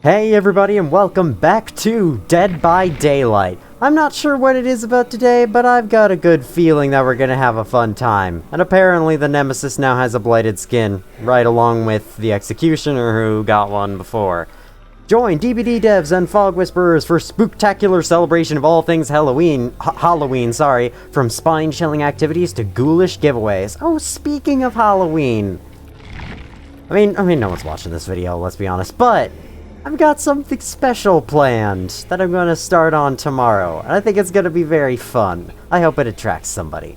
Hey everybody and welcome back to Dead by Daylight. I'm not sure what it is about today, but I've got a good feeling that we're gonna have a fun time. And apparently the Nemesis now has a blighted skin, right along with the Executioner who got one before. Join DBD devs and Fog Whisperers for spooktacular celebration of all things Halloween, from spine-chilling activities to ghoulish giveaways. Oh, speaking of Halloween. I mean, no one's watching this video, let's be honest, but I've got something special planned that I'm going to start on tomorrow, and I think it's going to be very fun. I hope it attracts somebody.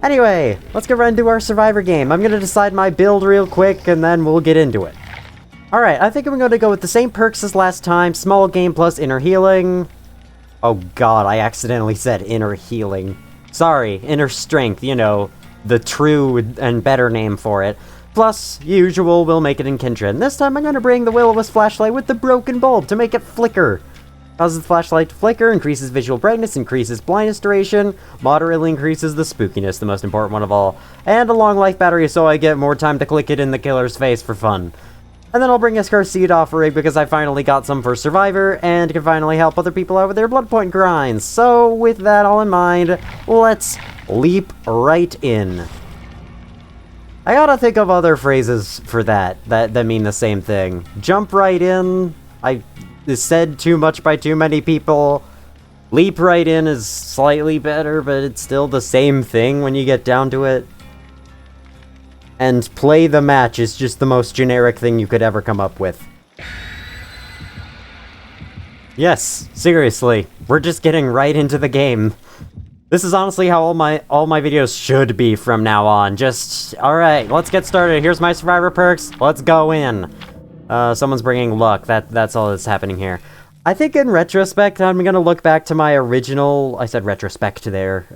Anyway, let's get right into our Survivor game. I'm going to decide my build real quick, and then we'll get into it. Alright, I think I'm going to go with the same perks as last time. Small game plus inner healing. Oh god, I accidentally said inner healing. Sorry, inner strength, you know, the true and better name for it. Plus, usual, we'll make it in Kindred. And this time I'm going to bring the Will-O-Wisp flashlight with the broken bulb to make it flicker. Causes the flashlight to flicker, increases visual brightness, increases blindness duration, moderately increases the spookiness, the most important one of all, and a long life battery so I get more time to click it in the killer's face for fun. And then I'll bring a Scarce Seed offering because I finally got some for Survivor and can finally help other people out with their blood point grinds. So, with that all in mind, let's leap right in. I gotta think of other phrases for that mean the same thing. Jump right in, is said too much by too many people. Leap right in is slightly better, but it's still the same thing when you get down to it. And play the match is just the most generic thing you could ever come up with. Yes, seriously, we're just getting right into the game. This is honestly how all my videos should be from now on. Just, alright, let's get started. Here's my Survivor perks. Let's go in. Someone's bringing luck. That's all that's happening here. I think in retrospect, I'm gonna look back to my original... I said retrospect there.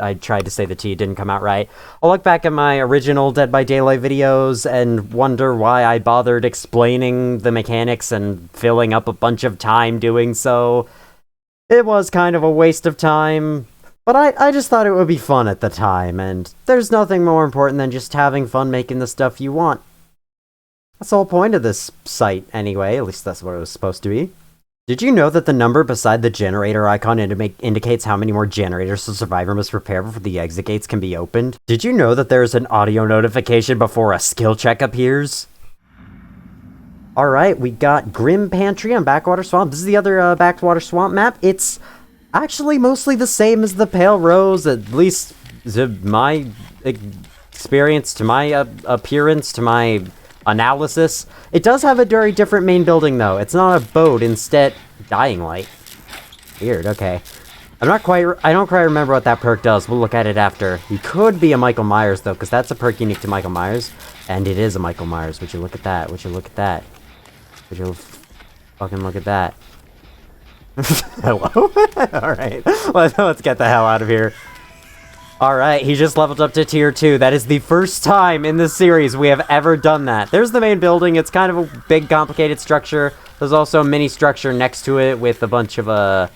I tried to say the T, didn't come out right. I'll look back at my original Dead by Daylight videos and wonder why I bothered explaining the mechanics and filling up a bunch of time doing so. It was kind of a waste of time. But I just thought it would be fun at the time, and there's nothing more important than just having fun making the stuff you want. That's the whole point of this site, anyway. At least that's what it was supposed to be. Did you know that the number beside the generator icon indicates how many more generators the Survivor must prepare before the exit gates can be opened? Did you know that there's an audio notification before a skill check appears? Alright, we got Grim Pantry on Backwater Swamp. This is the other Backwater Swamp map. It's actually mostly the same as the Pale Rose, at least to my experience, to my appearance, to my analysis. It does have a very different main building, though. It's not a boat, instead... Dying Light. Weird, okay. I don't quite remember what that perk does. We'll look at it after. He could be a Michael Myers, though, because that's a perk unique to Michael Myers. And it is a Michael Myers. Would you look at that? Would you look at that? Would you fucking look at that? Hello? Alright, let's get the hell out of here. Alright, he just leveled up to tier 2. That is the first time in this series we have ever done that. There's the main building. It's kind of a big, complicated structure. There's also a mini structure next to it with a bunch of, I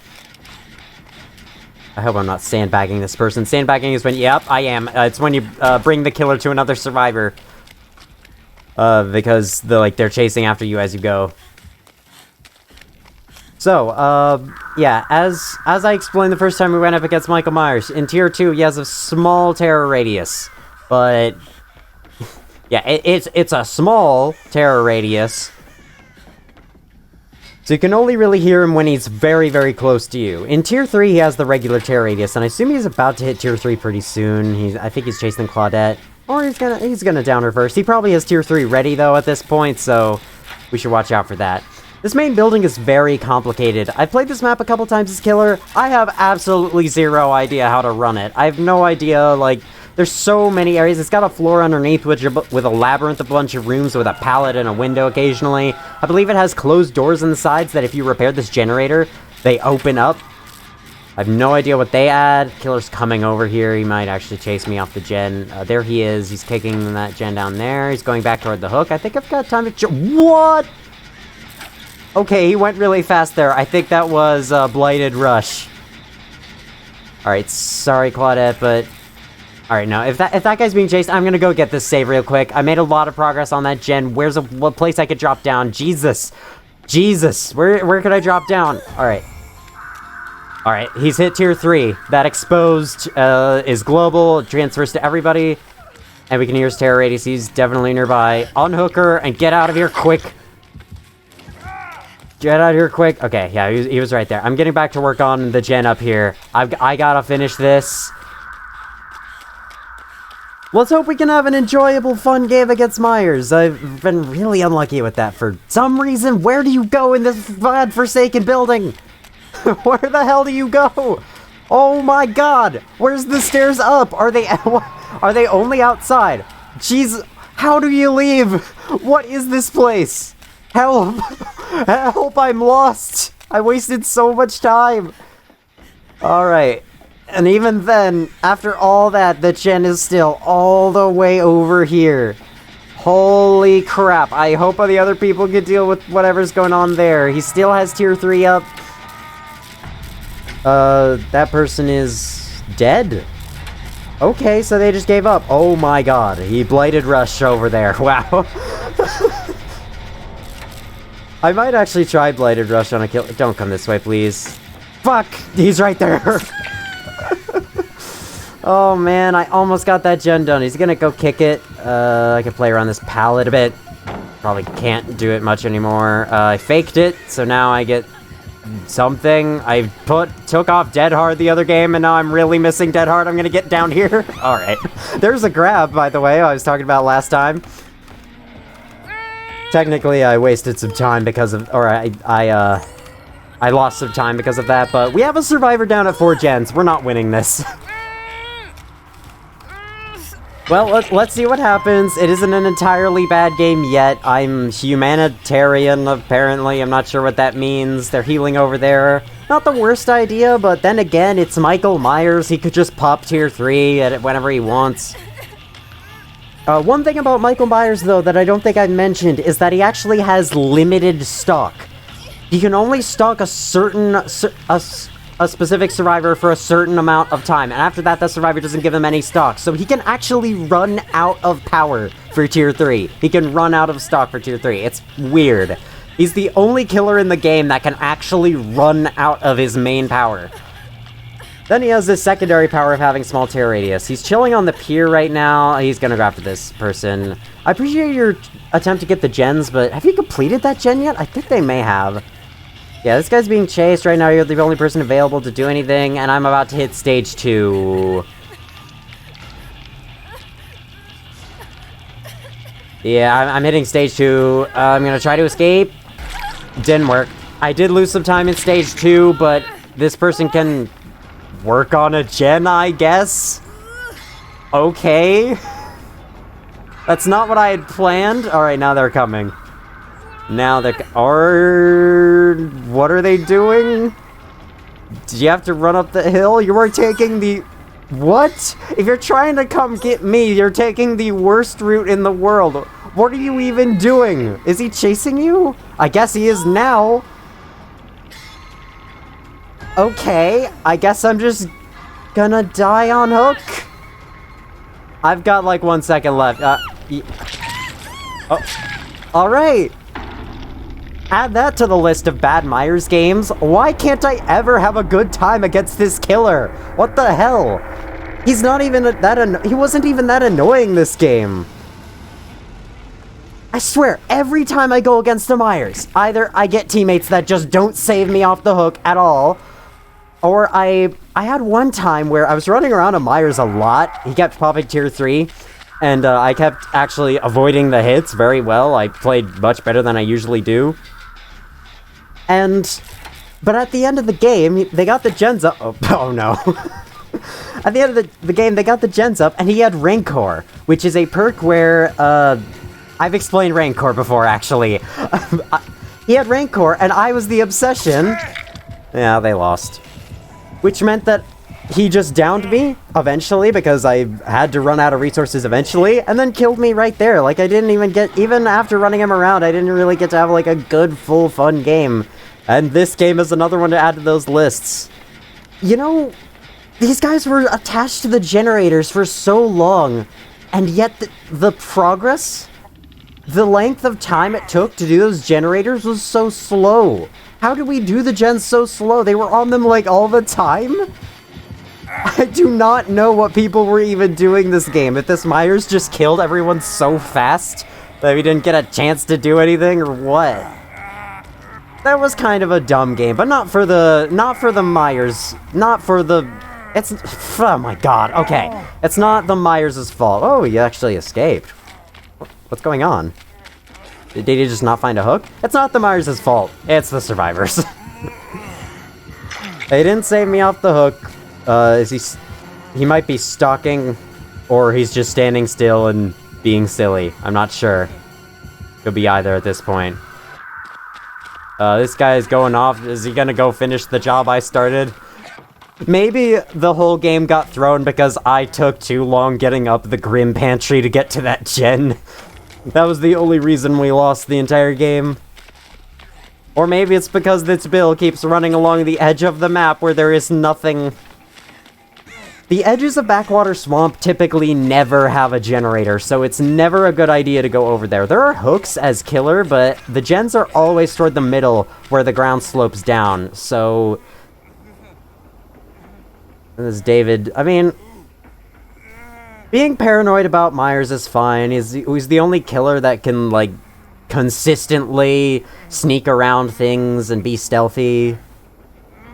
hope I'm not sandbagging this person. Sandbagging is when, yep, I am. It's when you bring the killer to another survivor. Because they're chasing after you as you go. So, yeah, as I explained the first time we went up against Michael Myers, in Tier 2 he has a small terror radius, but, yeah, it's a small terror radius, so you can only really hear him when he's very, very close to you. In Tier 3 he has the regular terror radius, and I assume he's about to hit Tier 3 pretty soon. I think he's chasing Claudette, or he's gonna down her first. He probably has Tier 3 ready, though, at this point, so we should watch out for that. This main building is very complicated. I've played this map a couple times as Killer. I have absolutely zero idea how to run it. I have no idea, there's so many areas. It's got a floor underneath with a labyrinth, a bunch of rooms with a pallet and a window occasionally. I believe it has closed doors on the sides that if you repair this generator, they open up. I have no idea what they add. Killer's coming over here. He might actually chase me off the gen. There he is. He's kicking that gen down there. He's going back toward the hook. I think I've got time to... What? Okay, he went really fast there. I think that was a Blighted Rush. Alright, sorry Claudette, but... Alright, now, if that guy's being chased, I'm gonna go get this save real quick. I made a lot of progress on that gen. Where's what place I could drop down? Jesus! Jesus, where could I drop down? Alright. Alright, he's hit tier 3. That exposed is global, transfers to everybody. And we can hear his terror radius. He's definitely nearby. Unhook her and get out of here quick. Get out of here quick. Okay, yeah, he was right there. I'm getting back to work on the gen up here. I gotta finish this. Let's hope we can have an enjoyable, fun game against Myers. I've been really unlucky with that for some reason. Where do you go in this bad Forsaken building? Where the hell do you go? Oh my god! Where's the stairs up? Are they only outside? Jeez, how do you leave? What is this place? Help! Help, I'm lost! I wasted so much time! Alright. And even then, after all that, the gen is still all the way over here. Holy crap. I hope the other people can deal with whatever's going on there. He still has tier 3 up. That person is dead? Okay, so they just gave up. Oh my god, he Blighted Rush over there. Wow. I might actually try Blighted Rush on a kill. Don't come this way, please. Fuck! He's right there! Oh man, I almost got that gen done. He's gonna go kick it. I can play around this pallet a bit. Probably can't do it much anymore. I faked it, so now I get something. I took off Dead Hard the other game, and now I'm really missing Dead Hard. I'm gonna get down here. Alright. There's a grab, by the way, I was talking about last time. Technically, I wasted some time because of... Or I lost some time because of that, but we have a survivor down at 4 gens. We're not winning this. Well, let's see what happens. It isn't an entirely bad game yet. I'm humanitarian, apparently. I'm not sure what that means. They're healing over there. Not the worst idea, but then again, it's Michael Myers. He could just pop tier 3 at whenever he wants. One thing about Michael Myers, though, that I don't think I mentioned, is that he actually has limited stock. He can only stock a specific survivor for a certain amount of time, and after that, survivor doesn't give him any stock. So he can actually run out of power for tier 3. He can run out of stock for tier 3. It's weird. He's the only killer in the game that can actually run out of his main power. Then he has this secondary power of having small terror radius. He's chilling on the pier right now. He's gonna go after this person. I appreciate your attempt to get the gens, but have you completed that gen yet? I think they may have. Yeah, this guy's being chased right now. You're the only person available to do anything, and I'm about to hit stage 2. Yeah, I'm hitting stage 2. I'm gonna try to escape. Didn't work. I did lose some time in stage 2, but this person can work on a gen, I guess? Okay. That's not what I had planned. Alright, now they're coming. Now what are they doing? Do you have to run up the hill? You are taking the... What? If you're trying to come get me, you're taking the worst route in the world. What are you even doing? Is he chasing you? I guess he is now. Okay, I guess I'm just gonna die on hook. I've got like 1 second left. Oh, alright. Add that to the list of bad Myers games. Why can't I ever have a good time against this killer? What the hell? He's not even he wasn't even that annoying this game. I swear, every time I go against the Myers, either I get teammates that just don't save me off the hook at all, or I had one time where I was running around a Myers a lot. He kept popping tier 3, and I kept actually avoiding the hits very well. I played much better than I usually do. But at the end of the game, they got the gens up. Oh no. At the end of the game, they got the gens up, and he had Rancor, which is a perk where, I've explained Rancor before, actually. He had Rancor, and I was the obsession. Yeah, they lost. Which meant that he just downed me, eventually, because I had to run out of resources eventually, and then killed me right there. Like, I didn't even get, even after running him around, I didn't really get to have, like, a good, full, fun game. And this game is another one to add to those lists. You know, these guys were attached to the generators for so long, and yet the progress the length of time it took to do those generators was so slow. How did we do the gens so slow? They were on them, like, all the time? I do not know what people were even doing this game. If this Myers just killed everyone so fast that we didn't get a chance to do anything, or what? That was kind of a dumb game, but not for the Myers, not for the... It's... Oh my god, okay. It's not the Myers' fault. Oh, you actually escaped. What's going on? Did he just not find a hook? It's not the Myers' fault. It's the survivors. They didn't save me off the hook. He might be stalking, or he's just standing still and being silly. I'm not sure. Could be either at this point. This guy is going off. Is he gonna go finish the job I started? Maybe the whole game got thrown because I took too long getting up the Grim Pantry to get to that gen. That was the only reason we lost the entire game. Or maybe it's because this Bill keeps running along the edge of the map where there is nothing. The edges of Backwater Swamp typically never have a generator, so it's never a good idea to go over there. There are hooks as killer, but the gens are always toward the middle where the ground slopes down, so... This is David. I mean... Being paranoid about Myers is fine. He's the only killer that can, like, consistently sneak around things and be stealthy.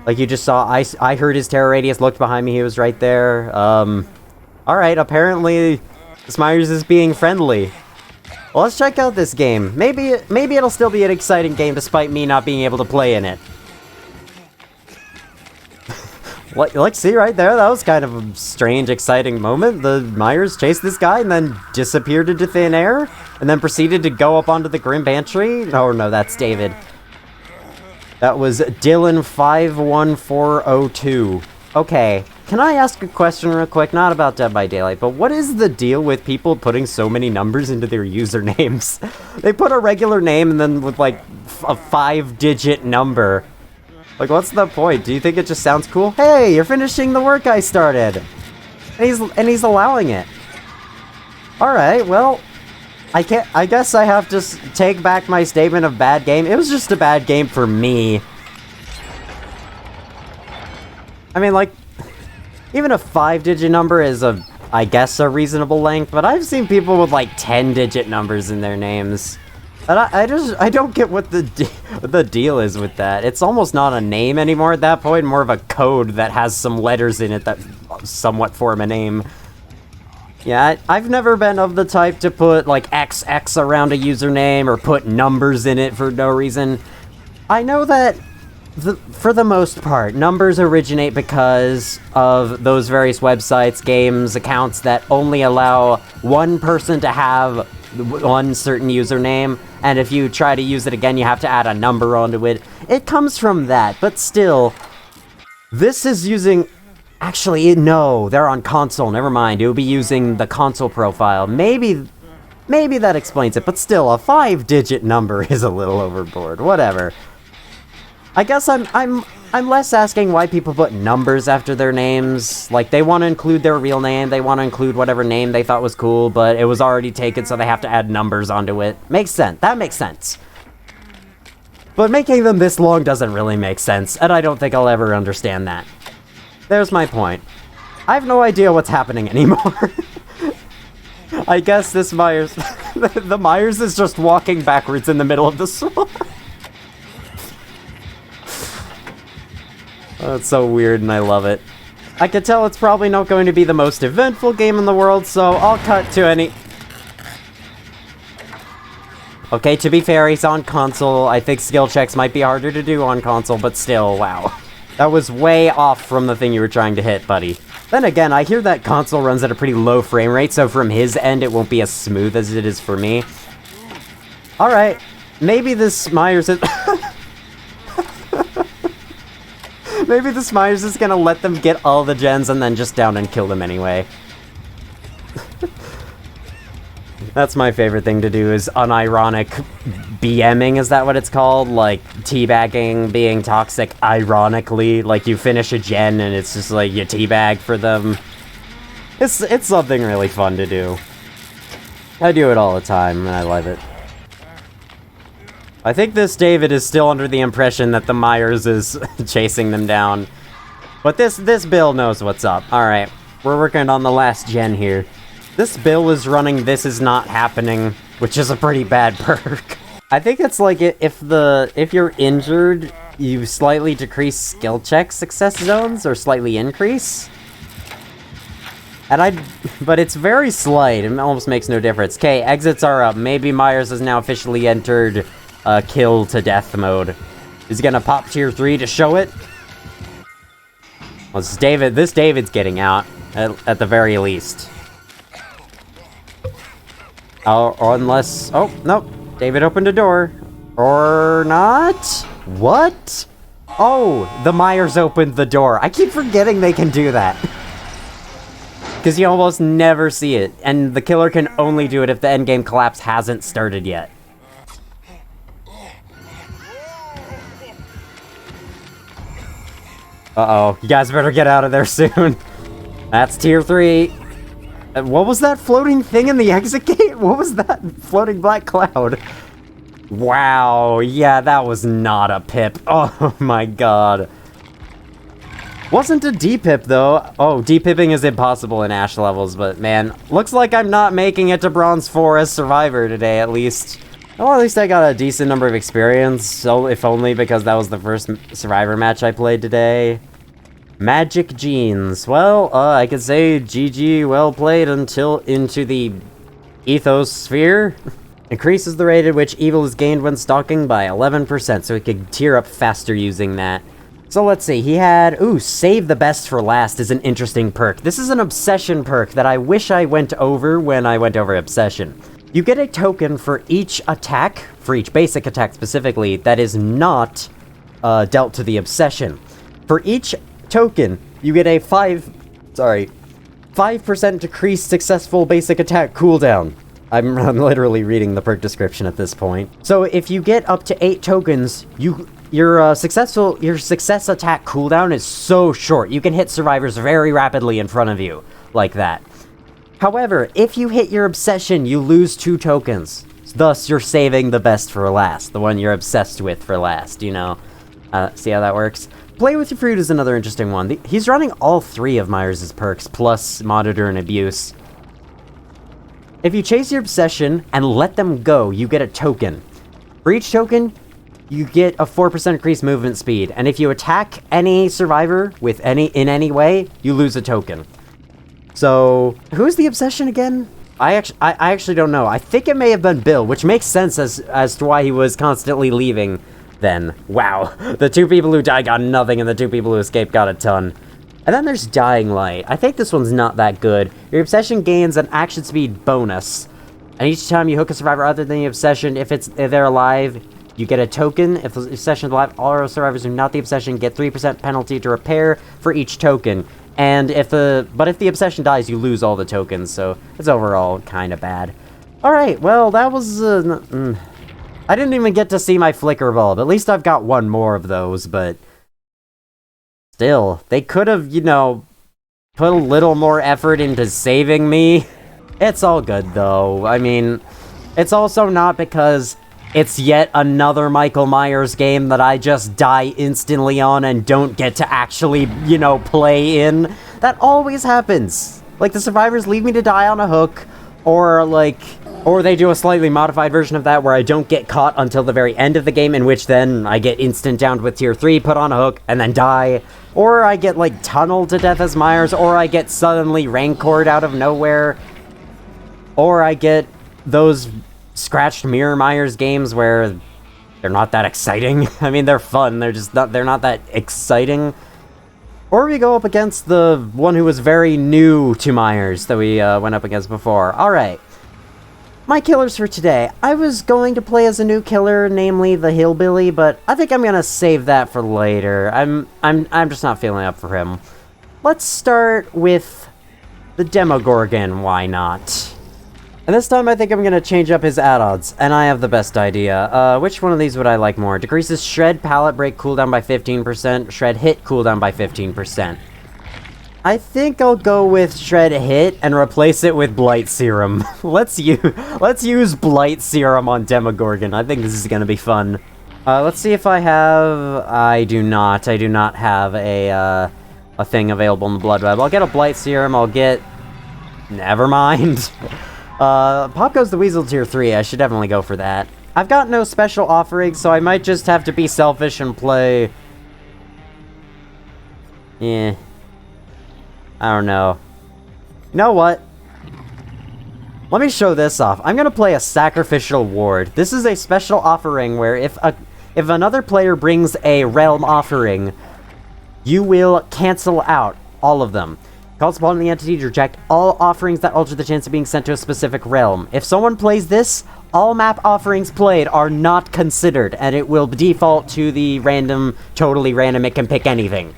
Like you just saw, I heard his terror radius, looked behind me, he was right there. Alright, apparently this Myers is being friendly. Well, let's check out this game. Maybe it'll still be an exciting game despite me not being able to play in it. Like, see right there? That was kind of a strange, exciting moment. The Myers chased this guy and then disappeared into thin air, and then proceeded to go up onto the Grim Pantry. Oh no, that's David. That was Dylan 51402. Okay, can I ask a question real quick? Not about Dead by Daylight, but what is the deal with people putting so many numbers into their usernames? They put a regular name and then with like a 5-digit number. Like, what's the point? Do you think it just sounds cool? Hey, you're finishing the work I started! And he's allowing it. Alright, well, I guess I have to take back my statement of bad game. It was just a bad game for me. I mean, like, even a 5-digit number is I guess a reasonable length, but I've seen people with like 10-digit numbers in their names. And I don't get what the deal is with that. It's almost not a name anymore at that point, more of a code that has some letters in it that somewhat form a name. Yeah, I've never been of the type to put like XX around a username or put numbers in it for no reason. I know that for the most part, numbers originate because of those various websites, games, accounts that only allow one person to have one certain username, and if you try to use it again, you have to add a number onto it. It comes from that, but still, this is using... Actually, no, they're on console, never mind. It would be using the console profile. Maybe that explains it, but still, a 5-digit number is a little overboard. Whatever. I guess I'm less asking why people put numbers after their names. Like, they want to include their real name, they want to include whatever name they thought was cool, but it was already taken, so they have to add numbers onto it. Makes sense. That makes sense. But making them this long doesn't really make sense, and I don't think I'll ever understand that. There's my point. I have no idea what's happening anymore. I guess this Myers... the Myers is just walking backwards in the middle of the swamp. Oh, it's so weird and I love it. I could tell it's probably not going to be the most eventful game in the world, so I'll cut to any... Okay, to be fair, he's on console. I think skill checks might be harder to do on console, but still, wow. That was way off from the thing you were trying to hit, buddy. Then again, I hear that console runs at a pretty low frame rate, so from his end, it won't be as smooth as it is for me. Alright, maybe this Myers is... Maybe this Myers is gonna let them get all the gens and then just down and kill them anyway. That's my favorite thing to do, is unironic BMing, is that what it's called? Like, teabagging, being toxic ironically. Like, you finish a gen and it's just like, you teabag for them. It's something really fun to do. I do it all the time, and I love it. I think this David is still under the impression that the Myers is chasing them down. But this Bill knows what's up. Alright, we're working on the last gen here. This Bill is running This Is Not Happening, which is a pretty bad perk. I think it's like if you're injured, you slightly decrease skill check success zones, or slightly increase. But it's very slight, it almost makes no difference. Okay, exits are up. Maybe Myers has now officially entered kill to death mode. Is he gonna pop tier 3 to show it? Well, this David's getting out, at the very least. Or unless, oh, nope, David opened a door. Or not? What? Oh, the Myers opened the door. I keep forgetting they can do that. Because you almost never see it, and the killer can only do it if the endgame collapse hasn't started yet. Uh-oh, you guys better get out of there soon. That's tier 3. What was that floating thing in the exit gate? What was that floating black cloud? Wow, yeah, that was not a pip. Oh my god. Wasn't a D-pip, though. Oh, D-pipping is impossible in Ash levels, but man, looks like I'm not making it to Bronze 4 as Survivor today, at least. Well, at least I got a decent number of experience, so if only because that was the first Survivor match I played today. Magic Jeans. Well, I could say GG, well played until into the Ethos Sphere. Increases the rate at which evil is gained when stalking by 11%, so he could tier up faster using that. So let's see, he had, ooh, Save the Best for Last is an interesting perk. This is an Obsession perk that I wish I went over when I went over Obsession. You get a token for each attack, for each basic attack specifically, that is not dealt to the Obsession. For each token, you get a 5% decreased successful basic attack cooldown. I'm literally reading the perk description at this point. So if you get up to 8 tokens, your success attack cooldown is so short. You can hit survivors very rapidly in front of you, like that. However, if you hit your obsession, you lose 2 tokens. Thus, you're saving the best for last, the one you're obsessed with for last, you know? See how that works? Play with your fruit is another interesting one. He's running all 3 of Myers' perks, plus Monitor and Abuse. If you chase your obsession and let them go, you get a token. For each token, you get a 4% increased movement speed, and if you attack any survivor in any way, you lose a token. So, who's the obsession again? I actually don't know. I think it may have been Bill, which makes sense as to why he was constantly leaving then. Wow. The 2 people who died got nothing, and the 2 people who escaped got a ton. And then there's Dying Light. I think this one's not that good. Your obsession gains an action speed bonus. And each time you hook a survivor other than the obsession, if they're alive, you get a token. If the obsession is alive, all survivors who are not the obsession get 3% penalty to repair for each token. And if the obsession dies, you lose all the tokens, so it's overall kind of bad. Alright, well, that was, I didn't even get to see my flicker bulb. At least I've got 1 more of those, but still, they could have, you know, put a little more effort into saving me. It's all good, though. I mean, it's also not because it's yet another Michael Myers game that I just die instantly on and don't get to actually, you know, play in. That always happens. Like, the survivors leave me to die on a hook, or they do a slightly modified version of that where I don't get caught until the very end of the game, in which then I get instant downed with tier 3, put on a hook, and then die. Or I get, like, tunneled to death as Myers, or I get suddenly rancored out of nowhere. Or I get those scratched mirror Myers games where they're not that exciting. I mean, they're fun, they're not that exciting. Or we go up against the one who was very new to Myers that we went up against before. Alright. My killers for today. I was going to play as a new killer, namely the Hillbilly, but I think I'm gonna save that for later. I'm just not feeling up for him. Let's start with the Demogorgon, why not? And this time I think I'm gonna change up his add-ons, and I have the best idea. Which one of these would I like more? Decreases Shred Pallet Break cooldown by 15%, Shred Hit cooldown by 15%. I think I'll go with Shred Hit and replace it with Blight Serum. let's use Blight Serum on Demogorgon. I think this is gonna be fun. Let's see if I have... I do not have a thing available in the Blood Web. I'll get a Blight Serum, I'll get... Never mind. Pop Goes the Weasel Tier 3, I should definitely go for that. I've got no special offerings, so I might just have to be selfish and play... Yeah. I don't know. You know what? Let me show this off. I'm gonna play a Sacrificial Ward. This is a special offering where if another player brings a realm offering, you will cancel out all of them. Calls upon the entity to reject all offerings that alter the chance of being sent to a specific realm. If someone plays this, all map offerings played are not considered, and it will default to the random, totally random, it can pick anything.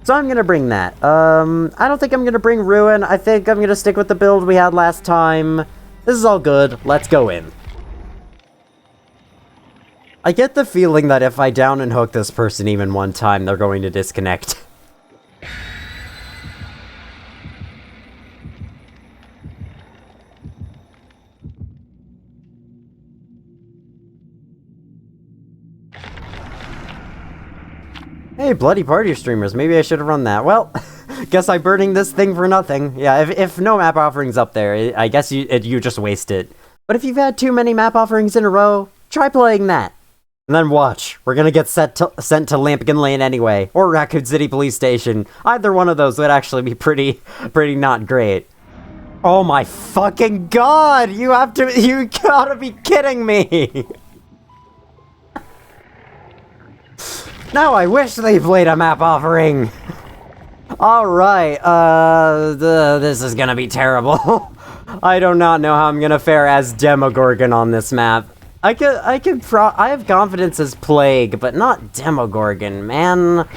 So I'm gonna bring that. I don't think I'm gonna bring Ruin. I think I'm gonna stick with the build we had last time. This is all good. Let's go in. I get the feeling that if I down and hook this person even one time, they're going to disconnect. Hey, Bloody Party streamers, maybe I should have run that. Well, guess I'm burning this thing for nothing. Yeah, if no map offerings up there, I guess you just waste it. But if you've had too many map offerings in a row, try playing that. And then watch, we're gonna get sent to Lampkin Lane anyway, or Raccoon City Police Station. Either one of those would actually be pretty not great. Oh my fucking god! You gotta be kidding me! Now I wish they played a map offering! Alright, this is gonna be terrible. I do not know how I'm gonna fare as Demogorgon on this map. I have confidence as Plague, but not Demogorgon, man.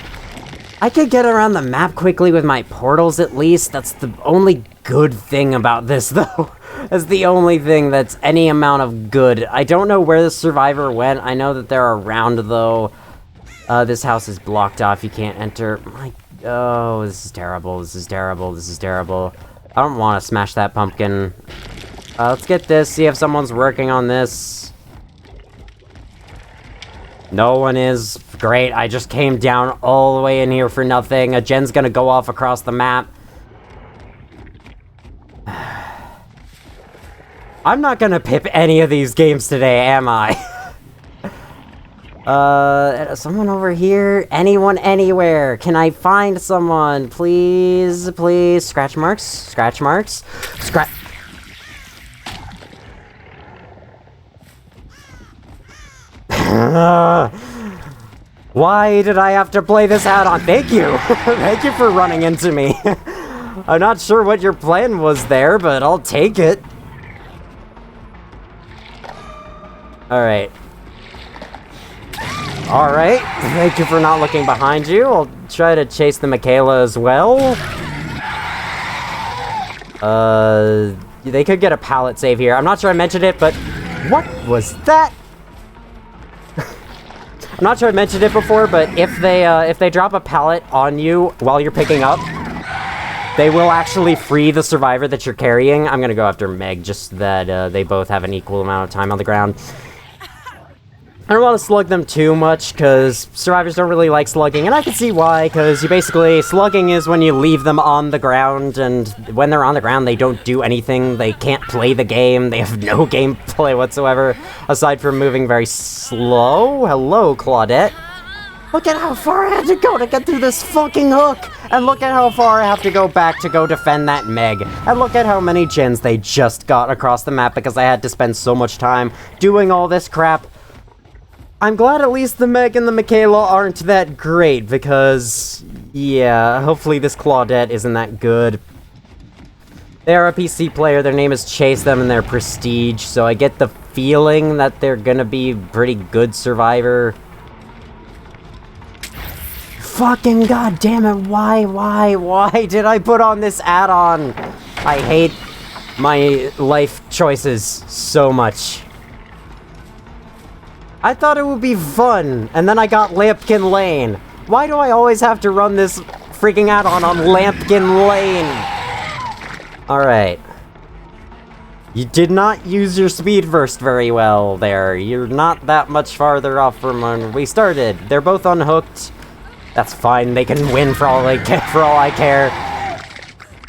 I could get around the map quickly with my portals at least. That's the only good thing about this, though. That's the only thing that's any amount of good. I don't know where the survivor went. I know that they're around, though. This house is blocked off. You can't enter. Oh, this is terrible. This is terrible. This is terrible. I don't want to smash that pumpkin. Let's get this. See if someone's working on this. No one is. Great. I just came down all the way in here for nothing. A gen's gonna go off across the map. I'm not gonna pip any of these games today, am I? Someone over here? Anyone anywhere? Can I find someone? Please, please. Scratch marks? Scratch marks? Why did I have to play this out on? Thank you! Thank you for running into me. I'm not sure what your plan was there, but I'll take it. Alright. Alright, thank you for not looking behind you. I'll try to chase the Michaela as well. They could get a pallet save here. I'm not sure I mentioned it, but... What was that? I'm not sure I mentioned it before, but if they drop a pallet on you while you're picking up, they will actually free the survivor that you're carrying. I'm gonna go after Meg, just that they both have an equal amount of time on the ground. I don't want to slug them too much, because survivors don't really like slugging, and I can see why, because slugging is when you leave them on the ground, and when they're on the ground, they don't do anything, they can't play the game, they have no gameplay whatsoever, aside from moving very slow. Hello, Claudette. Look at how far I had to go to get through this fucking hook, and look at how far I have to go back to go defend that Meg, and look at how many gens they just got across the map because I had to spend so much time doing all this crap. I'm glad at least the Meg and the Michaela aren't that great, because, yeah, hopefully this Claudette isn't that good. They are a PC player, their name is Chase Them, and they're Prestige, so I get the feeling that they're gonna be pretty good survivor. Fucking goddamn it, why did I put on this add-on? I hate my life choices so much. I thought it would be fun, and then I got Lampkin Lane. Why do I always have to run this freaking add-on on Lampkin Lane. Alright. You did not use your speed burst very well there. You're not that much farther off from when we started. They're both unhooked. That's fine. They can win for all I care.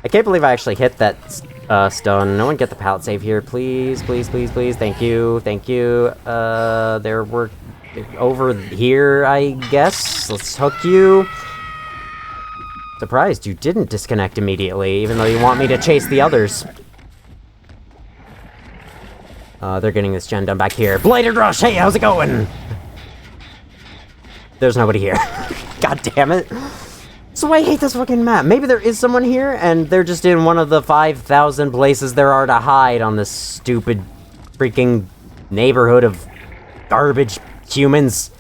I can't believe I actually hit that stone. No one get the pallet save here, please, please, please, please. Thank you, thank you. There were over here, I guess. Let's hook you. Surprised you didn't disconnect immediately, even though you want me to chase the others. They're getting this gen done back here. Bladed Rush, hey, how's it going? There's nobody here. God damn it. So I hate this fucking map. Maybe there is someone here, and they're just in one of the 5,000 places there are to hide on this stupid freaking neighborhood of garbage humans.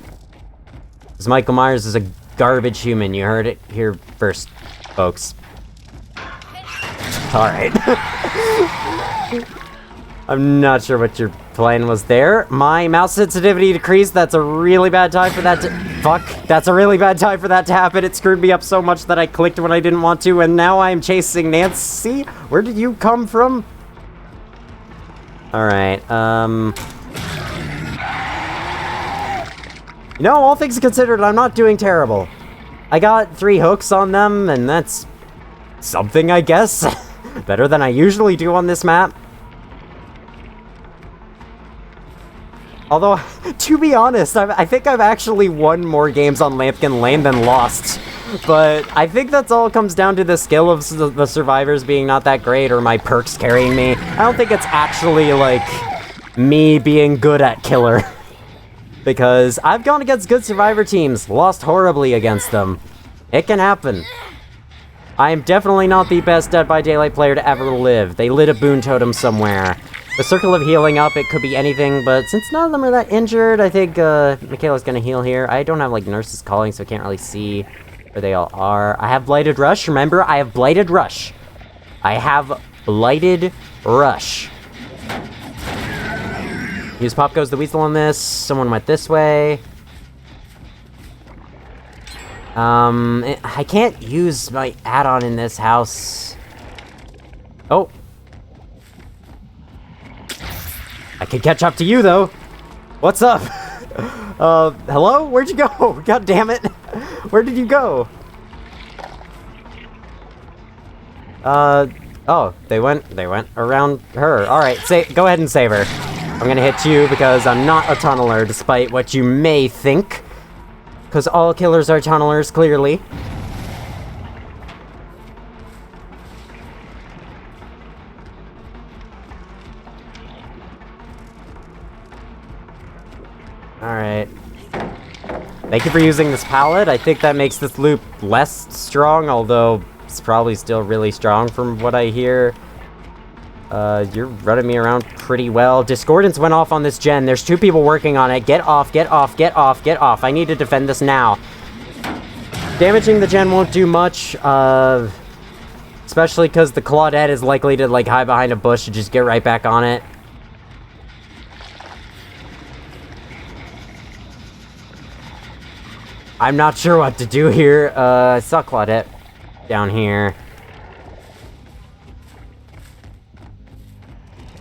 Because Michael Myers is a garbage human. You heard it here first, folks. Alright. I'm not sure what your plan was there. My mouse sensitivity decreased. That's a really bad time for that to... Fuck. That's a really bad time for that to happen. It screwed me up so much that I clicked when I didn't want to, and now I'm chasing Nancy. Where did you come from? Alright, You know, all things considered, I'm not doing terrible. I got 3 hooks on them, and that's... something, I guess. Better than I usually do on this map. Although, to be honest, I think I've actually won more games on Lampkin Lane than lost. But I think that's all comes down to the skill of the survivors being not that great, or my perks carrying me. I don't think it's actually, like, me being good at killer. Because I've gone against good survivor teams, lost horribly against them. It can happen. I am definitely not the best Dead by Daylight player to ever live. They lit a boon totem somewhere. The circle of healing up, it could be anything, but since none of them are that injured, I think Michaela's gonna heal here. I don't have, like, nurses calling, so I can't really see where they all are. I have Blighted Rush, remember? I have Blighted Rush. I have Blighted Rush. Use Pop Goes the Weasel on this. Someone went this way. I can't use my add-on in this house. Oh. I can catch up to you, though. What's up? Hello? Where'd you go? God damn it. Where did you go? Oh, they went around her. Alright, go ahead and save her. I'm gonna hit you because I'm not a tunneler, despite what you may think. Because all killers are tunnelers, clearly. Alright. Thank you for using this pallet. I think that makes this loop less strong, although it's probably still really strong from what I hear. You're running me around pretty well. Discordance went off on this gen. There's 2 people working on it. Get off, get off, get off, get off. I need to defend this now. Damaging the gen won't do much, especially because the Claudette is likely to, like, hide behind a bush and just get right back on it. I'm not sure what to do here. I saw Claudette down here.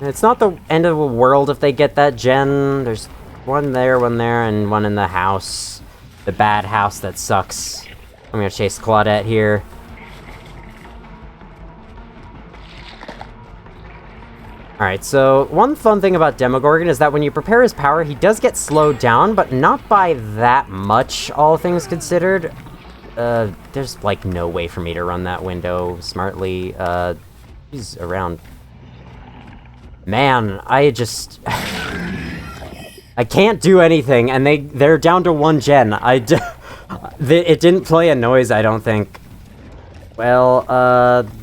It's not the end of the world if they get that gen. There's one there, and one in the house. The bad house that sucks. I'm gonna chase Claudette here. Alright, so one fun thing about Demogorgon is that when you prepare his power, he does get slowed down, but not by that much, all things considered. There's, like, no way for me to run that window smartly. He's around. Man, I just... I can't do anything, and they're down to 1 gen. It didn't play a noise, I don't think. Well,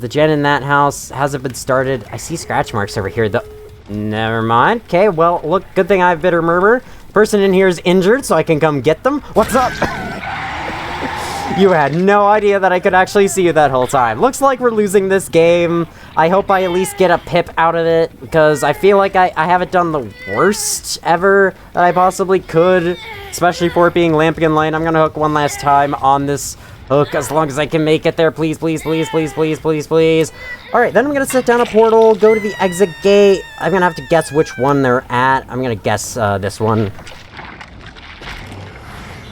the gen in that house hasn't been started. I see scratch marks over here, though. Never mind. Okay, well, look, good thing I have Bitter Murmur. Person in here is injured, so I can come get them. What's up? You had no idea that I could actually see you that whole time. Looks like we're losing this game. I hope I at least get a pip out of it, because I feel like I haven't done the worst ever that I possibly could. Especially for it being Lampion Lane. I'm gonna hook one last time on this hook as long as I can make it there. Please, please, please, please, please, please, please. Alright, then I'm gonna set down a portal, go to the exit gate. I'm gonna have to guess which one they're at. I'm gonna guess this one.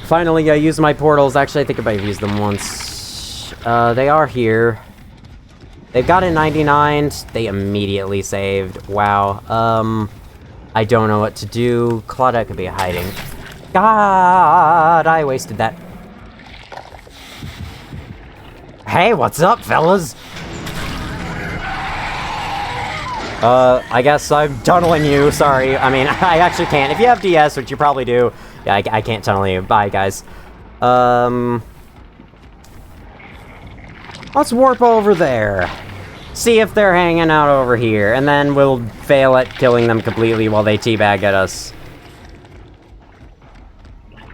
Finally, I used my portals. Actually, I think I might have used them once. They are here. They've got a 99. They immediately saved. Wow. I don't know what to do. Claudette could be hiding. God, I wasted that. Hey, what's up, fellas? I guess I'm tunneling you. Sorry. I mean, I actually can't. If you have DS, which you probably do, yeah, I can't tunnel you. Bye, guys. Let's warp over there. See if they're hanging out over here, and then we'll fail at killing them completely while they teabag at us.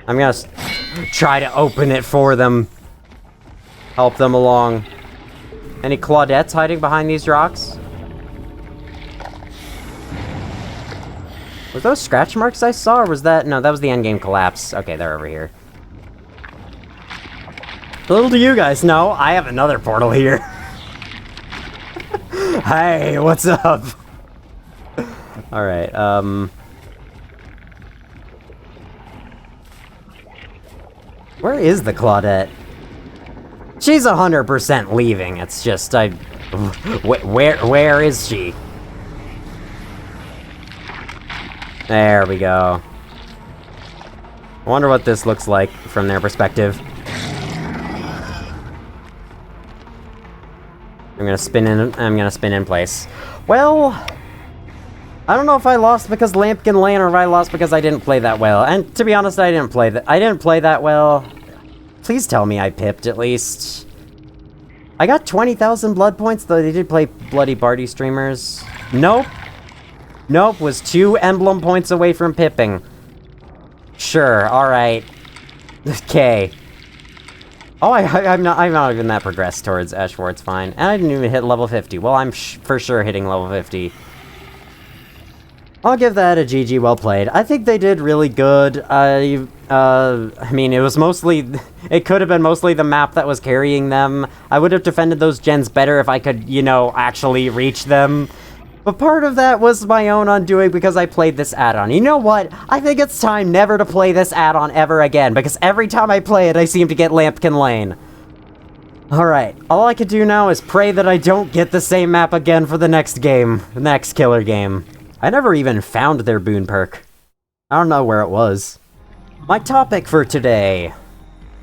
I'm gonna try to open it for them. Help them along. Any Claudettes hiding behind these rocks? Were those scratch marks I saw, or was that... No, that was the endgame collapse. Okay, they're over here. Little do you guys know, I have another portal here. Hey, what's up? Alright, where is the Claudette? She's 100% leaving, it's just, where is she? There we go. I wonder what this looks like from their perspective. I'm gonna spin in place. Well, I don't know if I lost because Lampkin Lane or if I lost because I didn't play that well. And to be honest, I didn't play that well. Please tell me I pipped at least. I got 20,000 blood points, though they did play Bloody Barty streamers. Nope. Nope, was 2 emblem points away from pipping. Sure, alright. Okay. Oh, I'm not even that progressed towards Ashford's fine. And I didn't even hit level 50. Well, I'm for sure hitting level 50. I'll give that a GG, well played. I think they did really good. I mean, it was mostly... It could have been mostly the map that was carrying them. I would have defended those gens better if I could, you know, actually reach them. But part of that was my own undoing because I played this add-on. You know what? I think it's time never to play this add-on ever again, because every time I play it, I seem to get Lampkin Lane. Alright, all I can do now is pray that I don't get the same map again for the next game. The next killer game. I never even found their boon perk. I don't know where it was. My topic for today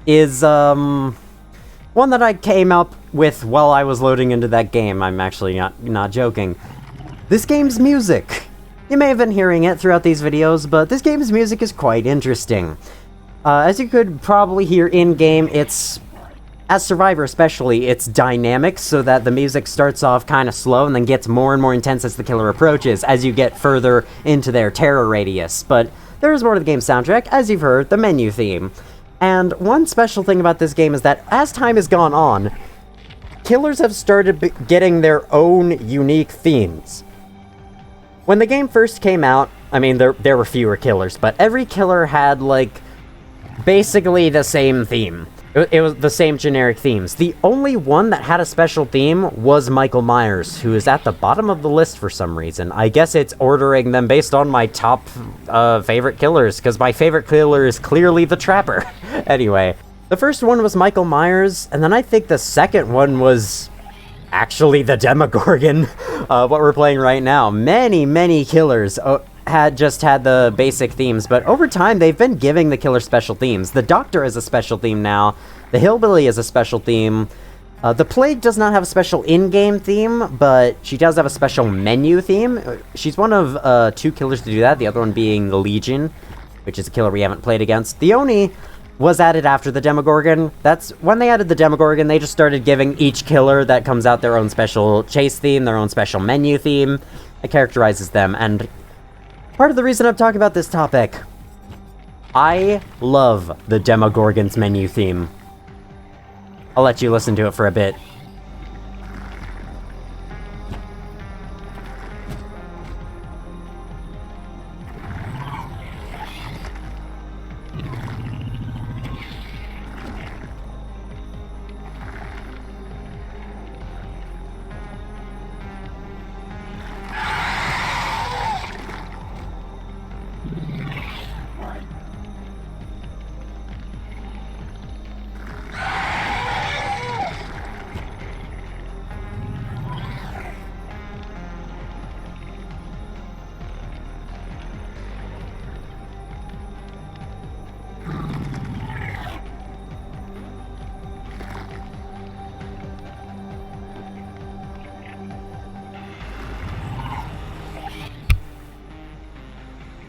is, one that I came up with while I was loading into that game. I'm actually not joking. This game's music. You may have been hearing it throughout these videos, but this game's music is quite interesting. As you could probably hear in-game, it's... As Survivor especially, it's dynamic, so that the music starts off kind of slow and then gets more and more intense as the killer approaches, as you get further into their terror radius. But there is more to the game's soundtrack, as you've heard, the menu theme. And one special thing about this game is that, as time has gone on, killers have started getting their own unique themes. When the game first came out, I mean, there were fewer killers, but every killer had, like, basically the same theme. It was the same generic themes. The only one that had a special theme was Michael Myers, who is at the bottom of the list for some reason. I guess it's ordering them based on my top favorite killers, because my favorite killer is clearly the Trapper. Anyway, the first one was Michael Myers, and then I think the second one was... actually the Demogorgon, what we're playing right now. Many killers had the basic themes, but over time they've been giving the killer special themes. The Doctor is a special theme now, the Hillbilly is a special theme, the Plague does not have a special in-game theme, but she does have a special menu theme. She's one of 2 killers to do that, the other one being the Legion, which is a killer we haven't played against. The Oni was added after the Demogorgon. That's when they added the Demogorgon, they just started giving each killer that comes out their own special chase theme, their own special menu theme. It characterizes them, and part of the reason I'm talking about this topic, I love the Demogorgon's menu theme. I'll let you listen to it for a bit.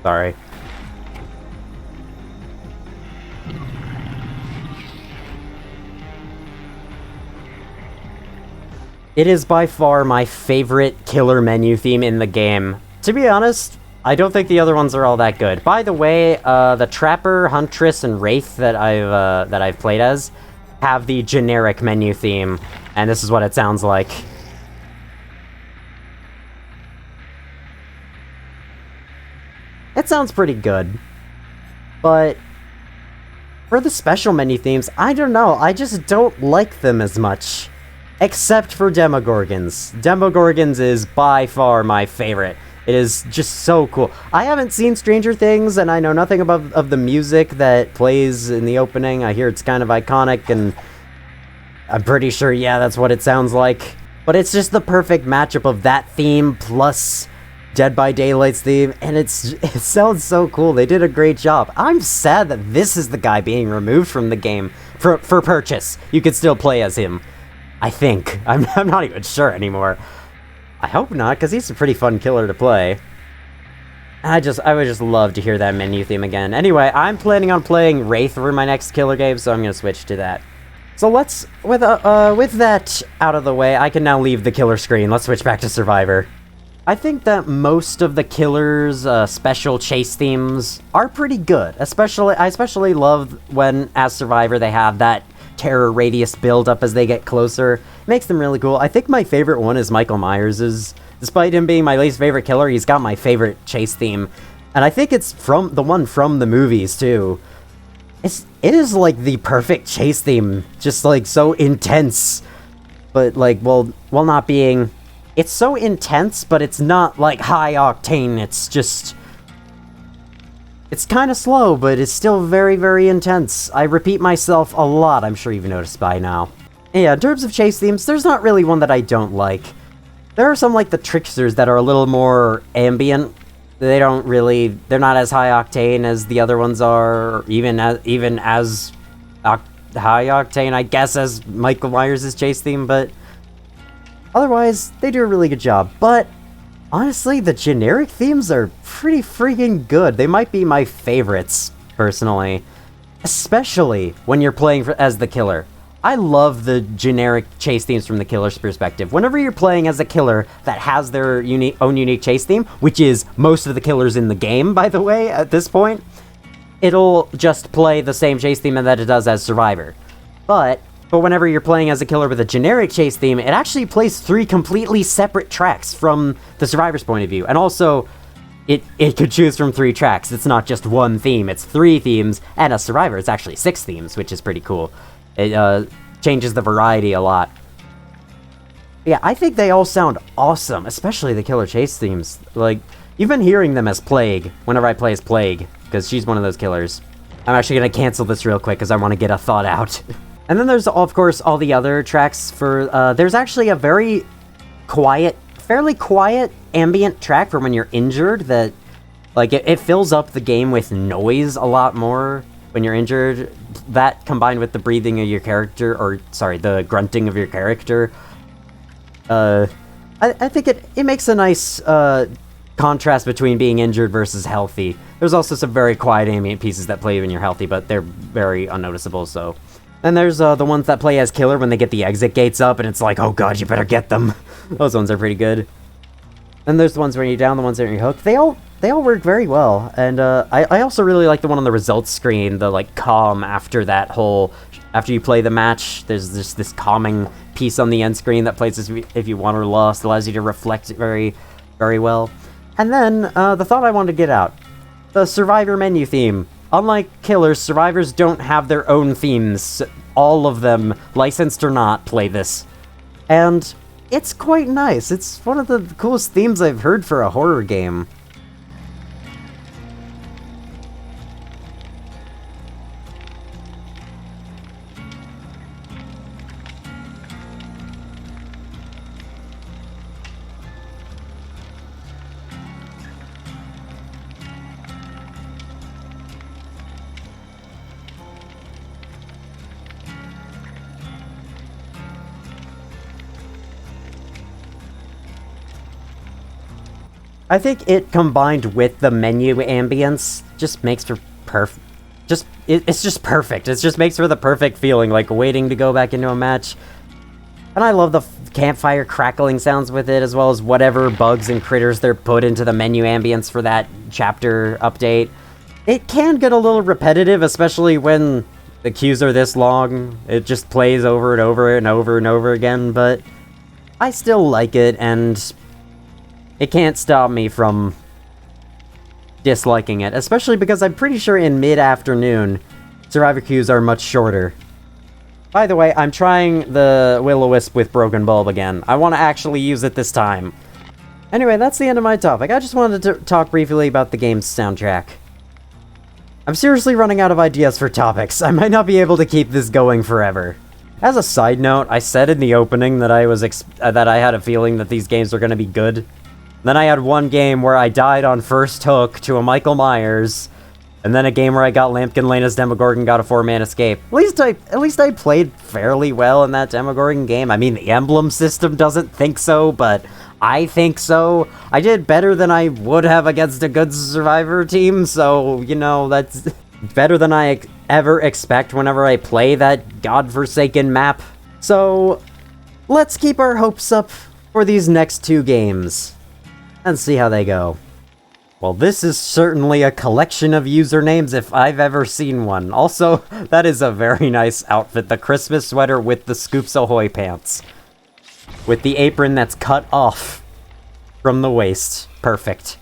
Sorry. It is by far my favorite killer menu theme in the game. To be honest, I don't think the other ones are all that good. By the way, the Trapper, Huntress, and Wraith that I've played as have the generic menu theme, and this is what it sounds like. It sounds pretty good, but for the special menu themes, I don't know, I just don't like them as much. Except for Demogorgons. Demogorgons is by far my favorite. It is just so cool. I haven't seen Stranger Things, and I know nothing of the music that plays in the opening. I hear it's kind of iconic, and I'm pretty sure, yeah, that's what it sounds like. But it's just the perfect matchup of that theme plus Dead by Daylight's theme, and it sounds so cool. They did a great job. I'm sad that this is the guy being removed from the game for purchase. You could still play as him. I think. I'm not even sure anymore. I hope not, because he's a pretty fun killer to play. I would just love to hear that menu theme again. Anyway, I'm planning on playing Wraith for my next killer game, so I'm going to switch to that. So let's, with that out of the way, I can now leave the killer screen. Let's switch back to Survivor. I think that most of the killer's special chase themes are pretty good. I especially love when, as Survivor, they have that terror radius build up as they get closer. Makes them really cool. I think my favorite one is Michael Myers's. Despite him being my least favorite killer, he's got my favorite chase theme. And I think it's from the one from the movies too. It is like the perfect chase theme. Just like so intense. But like, while not being... It's so intense, but it's not like high octane. It's just... It's kind of slow, but it's still very, very intense. I repeat myself a lot, I'm sure you've noticed by now. Yeah, in terms of chase themes, there's not really one that I don't like. There are some like the Tricksters that are a little more ambient. They're not as high octane as the other ones are, or even as high octane, I guess, as Michael Myers' chase theme, but otherwise, they do a really good job. But honestly, the generic themes are pretty freaking good. They might be my favorites, personally. Especially when you're playing as the killer. I love the generic chase themes from the killer's perspective. Whenever you're playing as a killer that has their own unique chase theme, which is most of the killers in the game, by the way, at this point, it'll just play the same chase theme that it does as Survivor. But whenever you're playing as a killer with a generic chase theme, it actually plays 3 completely separate tracks from the Survivor's point of view. And also, it could choose from 3 tracks. It's not just one theme, it's 3 themes, and as Survivor, it's actually 6 themes, which is pretty cool. It changes the variety a lot. Yeah, I think they all sound awesome, especially the killer chase themes. Like, you've been hearing them as Plague, whenever I play as Plague, because she's one of those killers. I'm actually going to cancel this real quick, because I want to get a thought out. And then there's, of course, all the other tracks for... there's actually a very fairly quiet, ambient track for when you're injured that... Like, it fills up the game with noise a lot more when you're injured. That, combined with the breathing of your character, or, sorry, the grunting of your character, I think it makes a nice, contrast between being injured versus healthy. There's also some very quiet ambient pieces that play when you're healthy, but they're very unnoticeable, so... And there's, the ones that play as killer when they get the exit gates up, and it's like, oh god, you better get them. Those ones are pretty good. Then there's the ones when you're down, the ones that you're hooked. They all work very well, and I also really like the one on the results screen, the like calm after after you play the match. There's just this calming piece on the end screen that plays if you won or lost, allows you to reflect very, very well. And then the thought I wanted to get out, the Survivor menu theme. Unlike killers, survivors don't have their own themes. All of them, licensed or not, play this, and it's quite nice. It's one of the coolest themes I've heard for a horror game. I think it combined with the menu ambience just makes for it's just perfect. It just makes for the perfect feeling, like waiting to go back into a match. And I love the campfire crackling sounds with it, as well as whatever bugs and critters they're put into the menu ambience for that chapter update. It can get a little repetitive, especially when the queues are this long. It just plays over and over and over and over again, but I still like it, and it can't stop me from disliking it, especially because I'm pretty sure in mid-afternoon, survivor queues are much shorter. By the way, I'm trying the Will-O-Wisp with Broken Bulb again. I want to actually use it this time. Anyway, that's the end of my topic. I just wanted to talk briefly about the game's soundtrack. I'm seriously running out of ideas for topics. I might not be able to keep this going forever. As a side note, I said in the opening that I had a feeling that these games were going to be good. Then I had one game where I died on first hook to a Michael Myers, and then a game where I got Lampkin Lena's Demogorgon, got a 4-man escape. At least I played fairly well in that Demogorgon game. I mean, the emblem system doesn't think so, but I think so. I did better than I would have against a good survivor team, so, you know, that's better than I ever expect whenever I play that godforsaken map. So, let's keep our hopes up for these next 2 games and see how they go. Well, this is certainly a collection of usernames if I've ever seen one. Also, that is a very nice outfit. The Christmas sweater with the Scoops Ahoy pants. With the apron that's cut off from the waist. Perfect.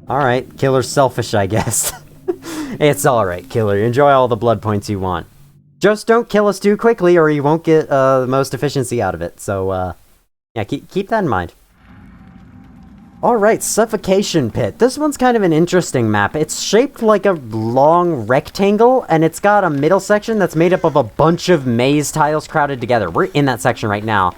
Alright, Killer's selfish, I guess. It's alright, Killer. Enjoy all the blood points you want. Just don't kill us too quickly or you won't get the most efficiency out of it. So, yeah, keep that in mind. Alright, Suffocation Pit. This one's kind of an interesting map. It's shaped like a long rectangle, and it's got a middle section that's made up of a bunch of maze tiles crowded together. We're in that section right now.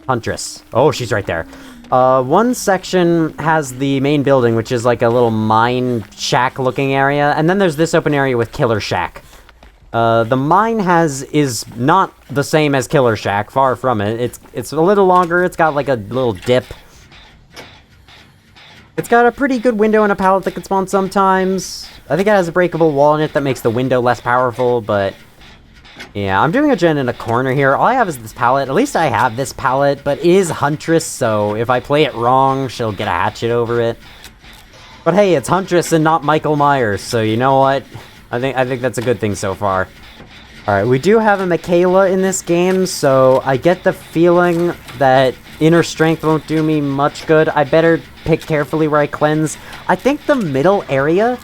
Huntress. Oh, she's right there. One section has the main building, which is like a little mine shack-looking area, and then there's this open area with Killer Shack. The mine is not the same as Killer Shack, far from it. It's a little longer, it's got like a little dip. It's got a pretty good window and a pallet that can spawn sometimes. I think it has a breakable wall in it that makes the window less powerful, but yeah, I'm doing a gen in a corner here. All I have is this pallet. At least I have this pallet, but it is Huntress, so if I play it wrong, she'll get a hatchet over it. But hey, it's Huntress and not Michael Myers, so you know what? I think that's a good thing so far. Alright, we do have a Michaela in this game, so I get the feeling that inner strength won't do me much good. I better pick carefully where I cleanse. I think the middle area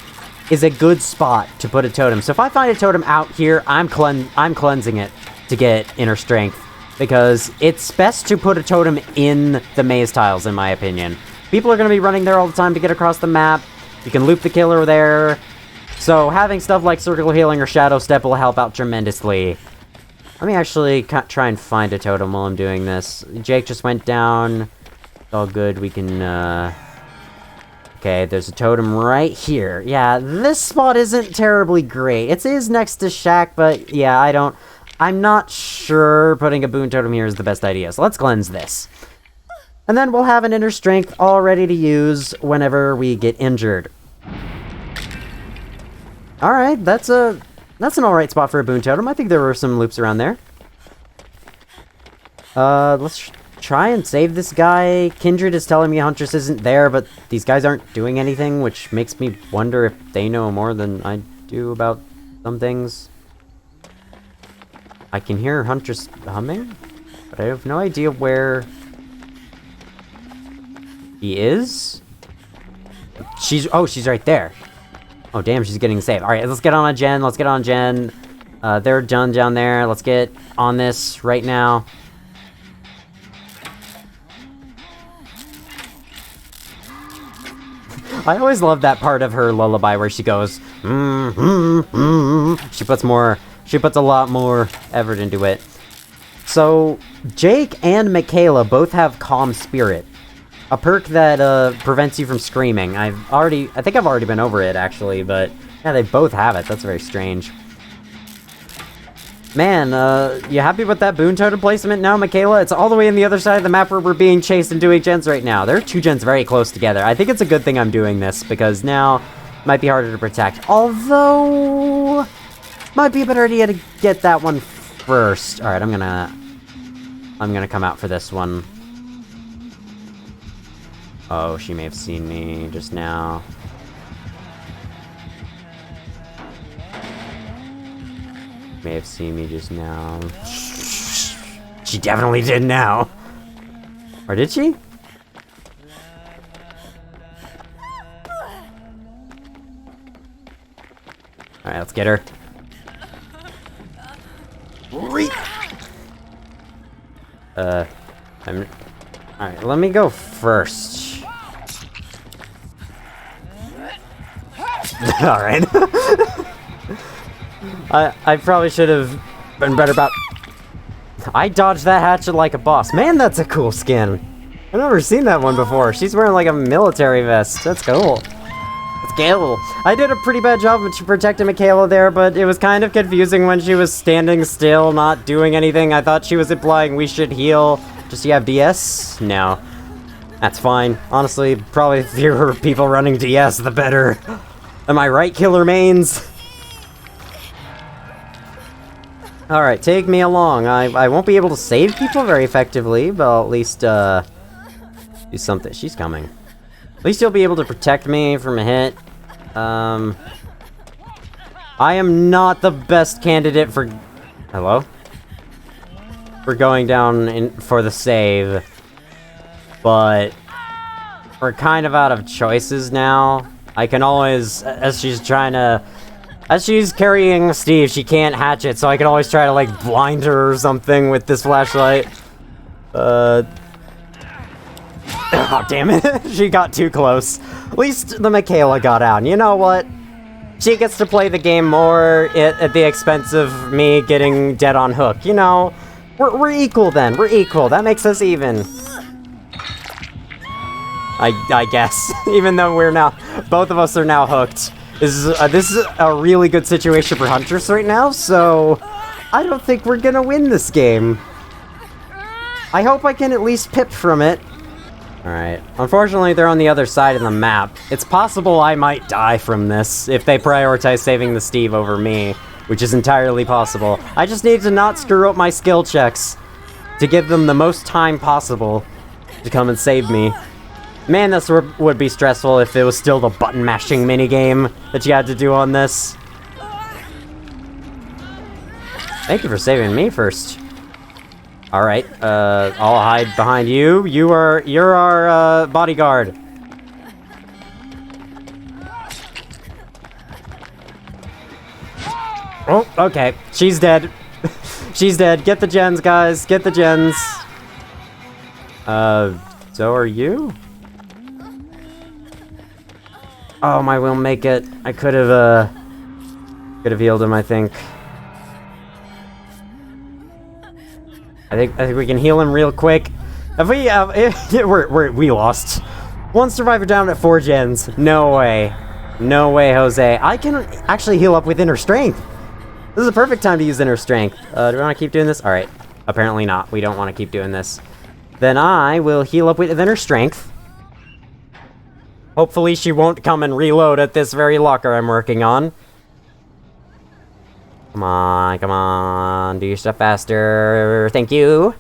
is a good spot to put a totem. So if I find a totem out here, I'm cleansing it to get inner strength, because it's best to put a totem in the maze tiles, in my opinion. People are going to be running there all the time to get across the map. You can loop the killer there. So having stuff like Circle Healing or Shadow Step will help out tremendously. Let me actually try and find a totem while I'm doing this. Jake just went down. It's all good. We can, okay, there's a totem right here. Yeah, this spot isn't terribly great. It is next to Shack, but yeah, I'm not sure putting a boon totem here is the best idea. So let's cleanse this. And then we'll have an inner strength all ready to use whenever we get injured. Alright, that's an alright spot for a boon totem. I think there were some loops around there. Let's try and save this guy. Kindred is telling me Huntress isn't there, but these guys aren't doing anything, which makes me wonder if they know more than I do about some things. I can hear Huntress humming, but I have no idea where he is. She's right there. Oh, damn, she's getting saved. Alright, let's get on a gen. They're done down there. Let's get on this right now. I always love that part of her lullaby where she goes, She puts a lot more effort into it. So, Jake and Michaela both have Calm Spirit. a perk that prevents you from screaming. I think I've already been over it, actually, but yeah, they both have it. That's very strange. Man, you happy with that boon totem placement now, Michaela? It's all the way on the other side of the map where we're being chased and doing gens right now. There are 2 gens very close together. I think it's a good thing I'm doing this, because now it might be harder to protect. Although, might be a better idea to get that one first. Alright, I'm gonna come out for this one. Oh, she may have seen me just now. May have seen me just now. She definitely did now. Or did she? Alright, let's get her. Alright, let me go first. Alright. I probably should have been better about... I dodged that hatchet like a boss. Man, that's a cool skin. I've never seen that one before. She's wearing like a military vest. That's cool. That's cool. I did a pretty bad job of protecting Michaela there, but it was kind of confusing when she was standing still, not doing anything. I thought she was implying we should heal. Does she have DS? No. That's fine. Honestly, probably the fewer people running DS, the better. Am I right, killer mains? Alright, take me along. I won't be able to save people very effectively, but I'll at least, do something. She's coming. At least you'll be able to protect me from a hit. I am not the best candidate for... Hello? For going down for the save. But... we're kind of out of choices now. I can always... As she's trying to... As she's carrying Steve, she can't hatch it, so I can always try to, like, blind her or something with this flashlight. Oh, damn it. She got too close. At least the Michaela got out. And you know what? She gets to play the game more at the expense of me getting dead on hook. You know, we're equal then. We're equal. That makes us even. I guess. Even though we're now... Both of us are now hooked. This is a really good situation for Huntress right now, so I don't think we're gonna win this game. I hope I can at least pip from it. Alright. Unfortunately, they're on the other side of the map. It's possible I might die from this if they prioritize saving the Steve over me, which is entirely possible. I just need to not screw up my skill checks to give them the most time possible to come and save me. Man, this would be stressful if it was still the button-mashing minigame that you had to do on this. Thank you for saving me first. Alright, I'll hide behind you. You're our, bodyguard. Oh, okay. She's dead. She's dead. Get the gens, guys. Get the gens. So are you? Oh, my will make it. I could have healed him, I think. I think we can heal him real quick. If we lost. One survivor down at 4 gens. No way. No way, Jose. I can actually heal up with inner strength. This is a perfect time to use inner strength. Do we want to keep doing this? Alright. Apparently not. We don't want to keep doing this. Then I will heal up with inner strength. Hopefully she won't come and reload at this very locker I'm working on. Come on, come on. Do your stuff faster. Thank you.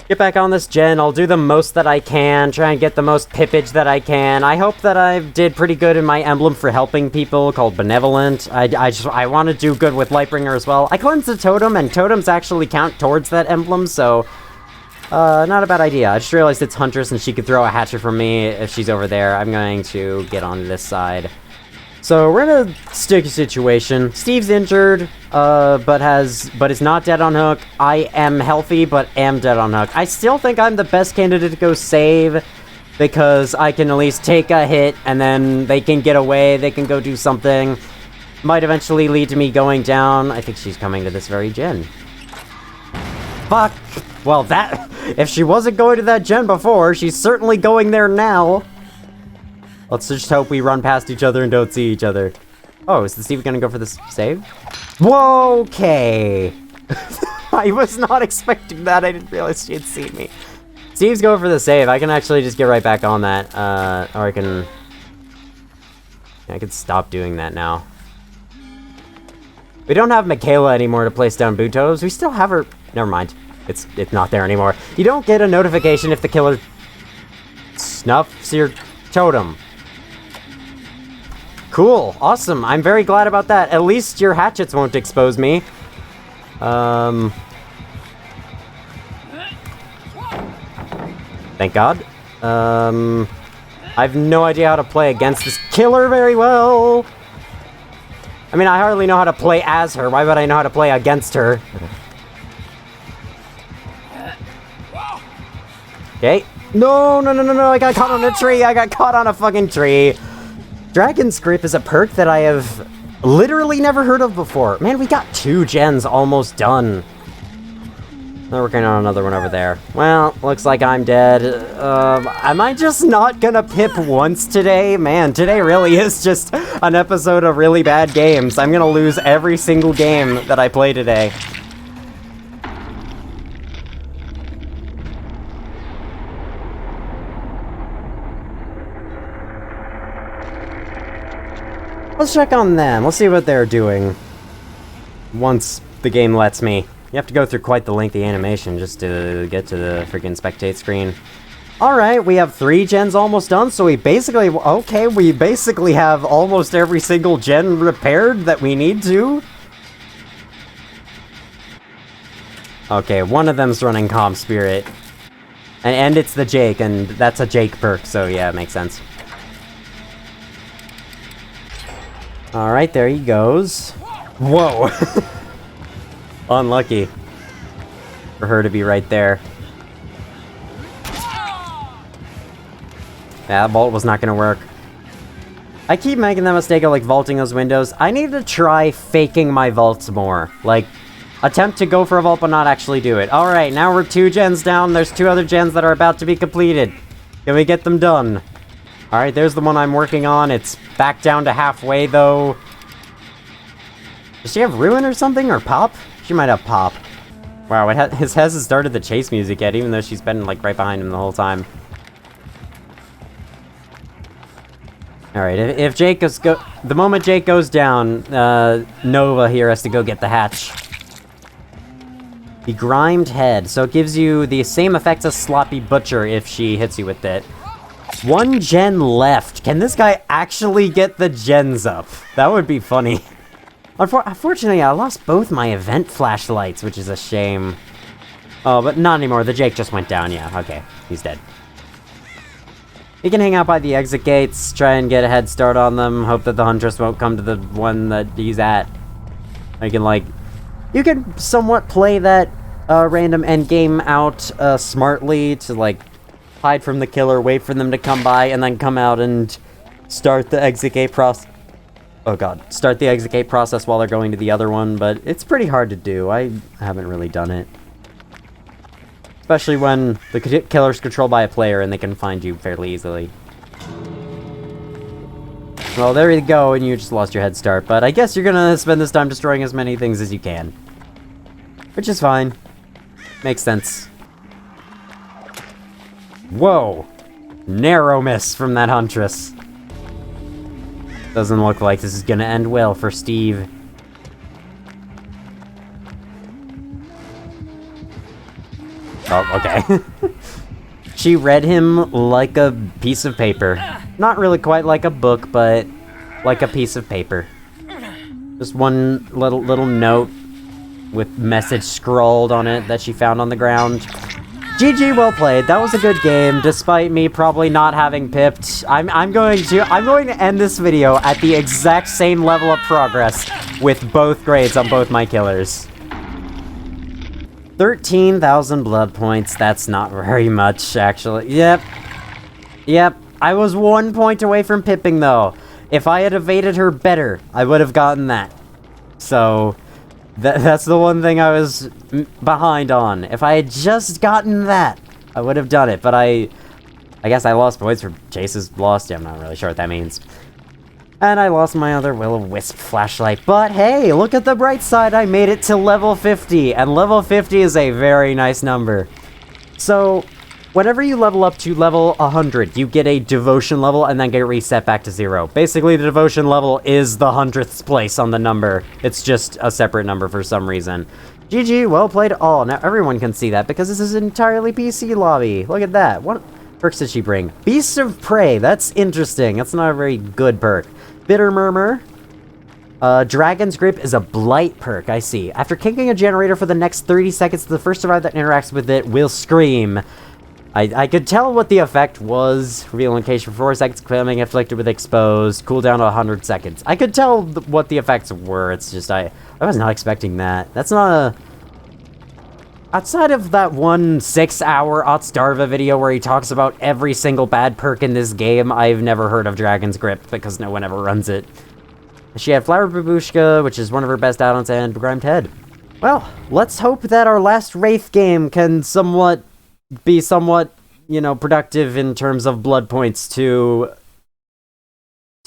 Get back on this gen. I'll do the most that I can. Try and get the most pippage that I can. I hope that I did pretty good in my emblem for helping people called Benevolent. I want to do good with Lightbringer as well. I cleansed the totem, and totems actually count towards that emblem, so... not a bad idea. I just realized it's Huntress and she could throw a hatchet from me if she's over there. I'm going to get on this side. So we're in a sticky situation. Steve's injured, but is not dead on hook. I am healthy, but am dead on hook. I still think I'm the best candidate to go save, because I can at least take a hit, and then they can get away, they can go do something. Might eventually lead to me going down. I think she's coming to this very gen. Fuck! Well, that If she wasn't going to that gen before, she's certainly going there now. Let's just hope we run past each other and don't see each other. Oh, is the Steve gonna go for this save? Whoa, okay. I was not expecting that. I didn't realize she had seen me. Steve's going for the save. I can actually just get right back on that. Or I can stop doing that now. We don't have Michaela anymore to place down Butos. We still have her. Never mind. It's not there anymore. You don't get a notification if the killer snuffs your totem. Cool. Awesome. I'm very glad about that. At least your hatchets won't expose me. Thank God. I have no idea how to play against this killer very well. I mean, I hardly know how to play as her. Why would I know how to play against her? Okay. No, I got caught on a tree. I got caught on a fucking tree. Dragon's Grip is a perk that I have literally never heard of before. Man, we got 2 gens almost done. They're working on another one over there. Well, looks like I'm dead. Am I just not gonna pip once today? Man, today really is just an episode of really bad games. I'm gonna lose every single game that I play today. Let's check on them. Let's see what they're doing. Once the game lets me. You have to go through quite the lengthy animation just to get to the freaking spectate screen. Alright, we have 3 gens almost done, so we basically have almost every single gen repaired that we need to. Okay, one of them's running Calm Spirit. And it's the Jake, and that's a Jake perk, so yeah, it makes sense. Alright, there he goes. Whoa! Unlucky for her to be right there. Yeah, that vault was not gonna work. I keep making the mistake of, like, vaulting those windows. I need to try faking my vaults more. Like, attempt to go for a vault but not actually do it. Alright, now we're 2 gens down. There's 2 other gens that are about to be completed. Can we get them done? Alright, there's the one I'm working on. It's back down to halfway, though. Does she have Ruin or something? Or Pop? She might have Pop. Wow, his hasn't started the chase music yet, even though she's been, like, right behind him the whole time. Alright, if Jake goes... The moment Jake goes down, Nova here has to go get the hatch. The Grimed Head. So it gives you the same effects as Sloppy Butcher if she hits you with it. 1 gen left. Can this guy actually get the gens up? That would be funny. Unfortunately, I lost both my event flashlights, which is a shame. Oh, but not anymore. The Jake just went down. Yeah, okay. He's dead. You can hang out by the exit gates, try and get a head start on them, hope that the Huntress won't come to the one that he's at. You can somewhat play that random endgame out smartly to, like, hide from the killer, wait for them to come by, and then come out and start the exit gate process. Oh god, start the exit gate process while they're going to the other one, but it's pretty hard to do. I haven't really done it. Especially when the killer's controlled by a player and they can find you fairly easily. Well, there you go, and you just lost your head start, but I guess you're gonna spend this time destroying as many things as you can. Which is fine. Makes sense. Whoa! Narrow miss from that Huntress. Doesn't look like this is gonna end well for Steve. Oh, okay. She read him like a piece of paper. Not really quite like a book, but like a piece of paper. Just one little note with message scrawled on it that she found on the ground. GG, well played. That was a good game, despite me probably not having pipped. I'm going to end this video at the exact same level of progress with both grades on both my killers. 13,000 blood points. That's not very much, actually. Yep. I was 1 point away from pipping, though. If I had evaded her better, I would have gotten that. So, That's the one thing I was behind on. If I had just gotten that, I would have done it, but I guess I lost points for chases lost. Yeah, I'm not really sure what that means. And I lost my other Will-O-Wisp flashlight. But hey, look at the bright side. I made it to level 50. And level 50 is a very nice number. So, whenever you level up to level 100, you get a devotion level and then get reset back to 0. Basically, the devotion level is the 100th place on the number. It's just a separate number for some reason. GG, well played all. Now everyone can see that because this is an entirely PC lobby. Look at that. What perks did she bring? Beast of Prey. That's interesting. That's not a very good perk. Bitter Murmur. Dragon's Grip is a blight perk, I see. After kicking a generator for the next 30 seconds, the first survivor that interacts with it will scream. I could tell what the effect was. Reveal location for 4 seconds, becoming afflicted with exposed. Cooldown 100 seconds. I could tell what the effects were. It's just, I was not expecting that. That's not a... Outside of that one 6-hour Otstarva video where he talks about every single bad perk in this game, I've never heard of Dragon's Grip, because no one ever runs it. She had Flower Babushka, which is one of her best add-ons, and Begrimed Head. Well, let's hope that our last Wraith game can be somewhat, you know, productive in terms of blood points to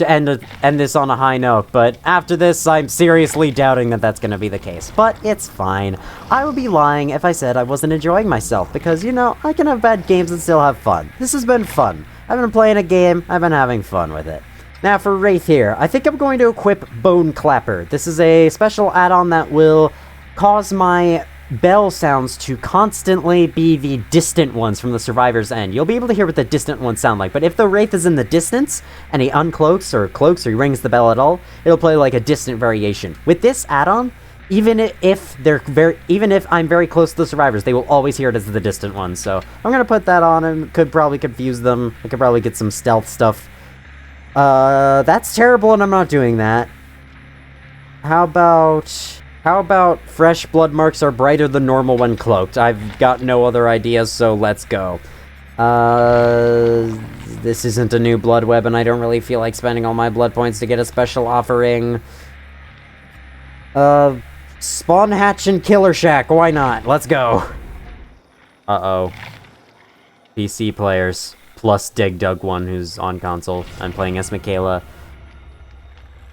end this on a high note, but after this, I'm seriously doubting that that's going to be the case. But it's fine. I would be lying if I said I wasn't enjoying myself, because, you know, I can have bad games and still have fun. This has been fun. I've been playing a game, I've been having fun with it. Now for Wraith here, I think I'm going to equip Bone Clapper. This is a special add-on that will cause my bell sounds to constantly be the distant ones from the survivor's end. You'll be able to hear what the distant ones sound like, but if the Wraith is in the distance, and he uncloaks or cloaks or he rings the bell at all, it'll play like a distant variation. With this add-on, even if I'm very close to the survivors, they will always hear it as the distant ones, so I'm gonna put that on and could probably confuse them. I could probably get some stealth stuff. That's terrible and I'm not doing that. How about fresh blood marks are brighter than normal when cloaked? I've got no other ideas, so let's go. This isn't a new blood web, and I don't really feel like spending all my blood points to get a special offering. Spawn Hatch and Killer Shack, why not? Let's go. Uh-oh. PC players, plus Dig Dug 1, who's on console. I'm playing as Michaela.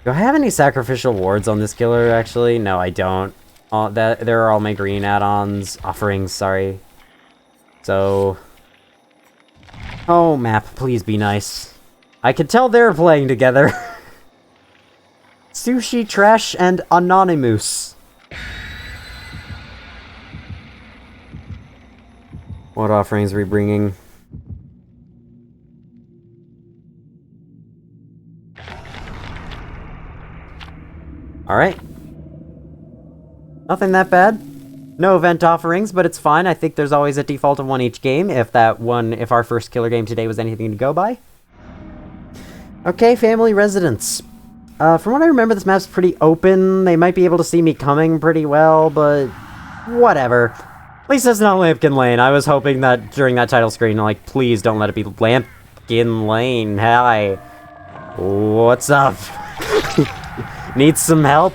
Do I have any sacrificial wards on this killer, actually? No, I don't. There are all my green add-ons. Offerings, sorry. So... Oh, map, please be nice. I can tell they're playing together. Sushi, Trash, and Anonymous. What offerings are we bringing? Alright. Nothing that bad. No event offerings, but it's fine. I think there's always a default of one each game, if our first killer game today was anything to go by. Okay, family residence. From what I remember, this map's pretty open. They might be able to see me coming pretty well, but whatever. At least it's not Lampkin Lane. I was hoping that during that title screen, like, please don't let it be Lampkin Lane. Hi. What's up? Need some help?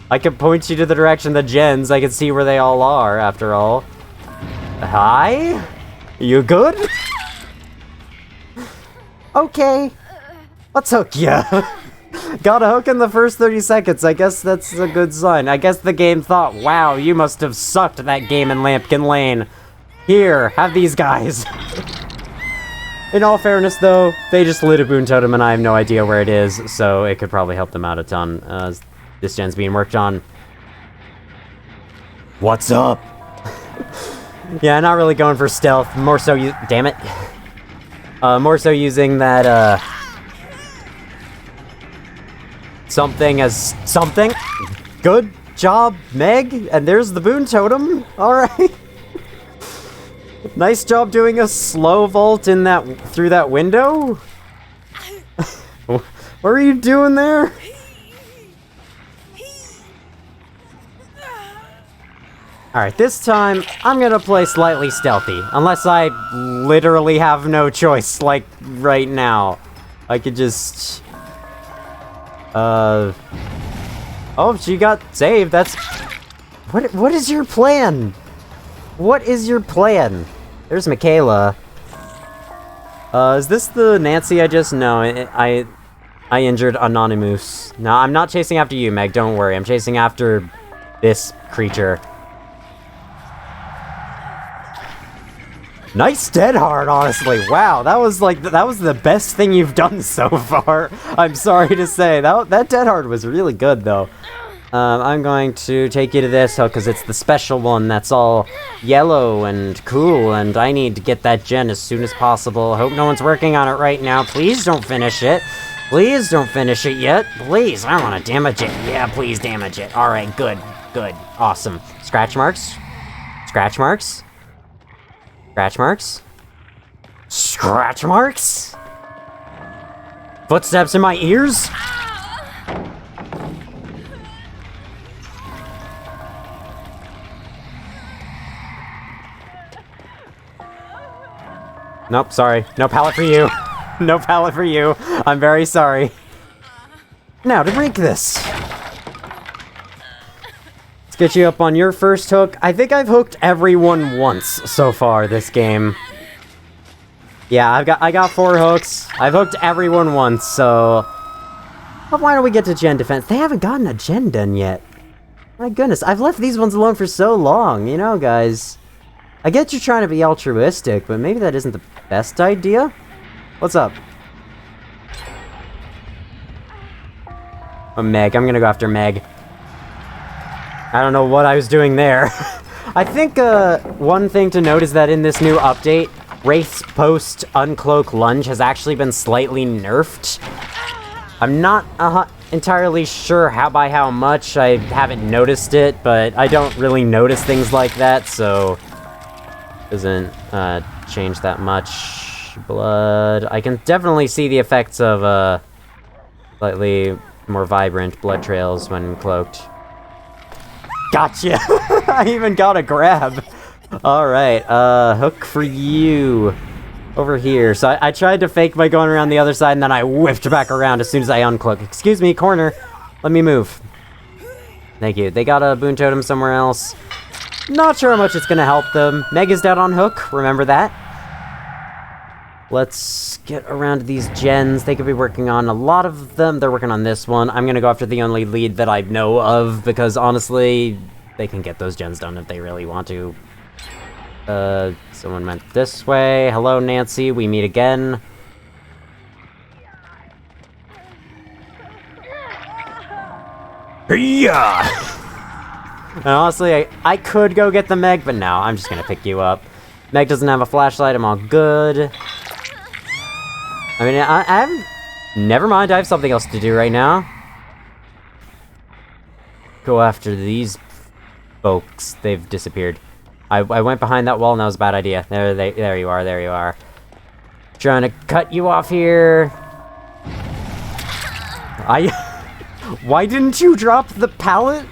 I can point you to the direction of the gens. I can see where they all are, after all. Hi? You good? Okay. Let's hook ya. Got a hook in the first 30 seconds. I guess that's a good sign. I guess the game thought, wow, you must have sucked that game in Lampkin Lane. Here, have these guys. In all fairness, though, they just lit a boon totem and I have no idea where it is, so it could probably help them out a ton. This gen's being worked on. What's up? Yeah, not really going for stealth. More so, damn it. More so using that, something as something. Good job, Meg. And there's the boon totem. Alright. Nice job doing a slow vault in through that window. What are you doing there? Alright, this time, I'm gonna play slightly stealthy. Unless I literally have no choice, like, right now. I could just... Oh, she got saved, that's What is your plan? What is your plan? There's Michaela. Is this the Nancy I just... No, I injured Anonymous. No, I'm not chasing after you, Meg. Don't worry. I'm chasing after this creature. Nice dead hard, honestly. Wow, that was the best thing you've done so far. I'm sorry to say. That dead hard was really good, though. I'm going to take you to this hook because it's the special one that's all yellow and cool, and I need to get that gen as soon as possible. Hope no one's working on it right now. Please don't finish it. Please don't finish it yet. Please, I want to damage it. Yeah, please damage it. All right, good, good, awesome. Scratch marks. Scratch marks. Scratch marks. Scratch marks. Footsteps in my ears. Nope, sorry. No pallet for you. No pallet for you. I'm very sorry. Now, to break this. Let's get you up on your first hook. I think I've hooked everyone once so far this game. Yeah, I got 4 hooks. I've hooked everyone once, so... But why don't we get to gen defense? They haven't gotten a gen done yet. My goodness, I've left these ones alone for so long, you know, guys. I get you're trying to be altruistic, but maybe that isn't the best idea? What's up? Oh, Meg. I'm gonna go after Meg. I don't know what I was doing there. I think, one thing to note is that in this new update, Wraith's post-uncloak lunge has actually been slightly nerfed. I'm not entirely sure by how much. I haven't noticed it, but I don't really notice things like that, so... Doesn't change that much. Blood. I can definitely see the effects of slightly more vibrant blood trails when cloaked. Gotcha! I even got a grab. Alright, hook for you. Over here. So I tried to fake by going around the other side, and then I whiffed back around as soon as I uncloaked. Excuse me, corner. Let me move. Thank you. They got a boon totem somewhere else. Not sure how much it's gonna help them. Meg is down on hook, remember that. Let's get around to these gens. They could be working on a lot of them. They're working on this one. I'm gonna go after the only lead that I know of, because honestly, they can get those gens done if they really want to. Someone went this way. Hello, Nancy, we meet again. Yeah. And honestly, I could go get the Meg, but no, I'm just gonna pick you up. Meg doesn't have a flashlight, I'm all good. I mean, I haven't... Never mind, I have something else to do right now. Go after these folks. They've disappeared. I went behind that wall and that was a bad idea. There you are. Trying to cut you off here. Why didn't you drop the pallet?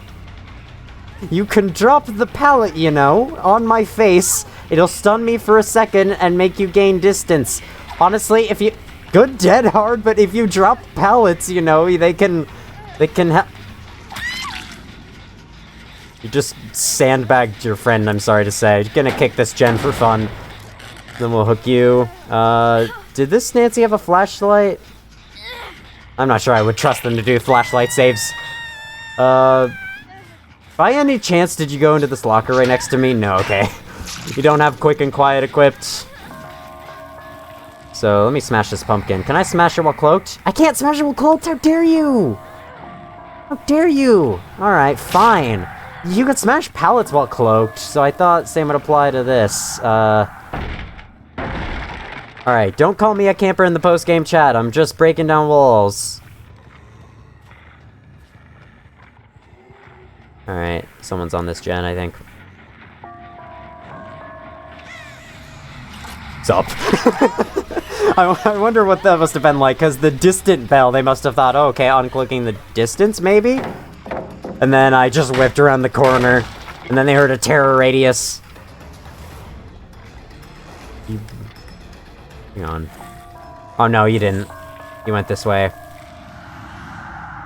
You can drop the pallet, you know, on my face. It'll stun me for a second and make you gain distance. Honestly, if you... Good dead hard, but if you drop pallets, you know, they can You just sandbagged your friend, I'm sorry to say. You're gonna kick this gen for fun. Then we'll hook you. Did this Nancy have a flashlight? I'm not sure I would trust them to do flashlight saves. By any chance, did you go into this locker right next to me? No, okay. You don't have quick and quiet equipped. So, let me smash this pumpkin. Can I smash it while cloaked? I can't smash it while cloaked! How dare you! How dare you! Alright, fine. You can smash pallets while cloaked, so I thought same would apply to this. Alright, don't call me a camper in the post-game chat. I'm just breaking down walls. Alright, someone's on this gen, I think. What's up? I wonder what that must have been like, because the distant bell, they must have thought, oh, okay, uncloaking the distance, maybe? And then I just whipped around the corner, and then they heard a terror radius. Hang on. Oh, no, you didn't. You went this way.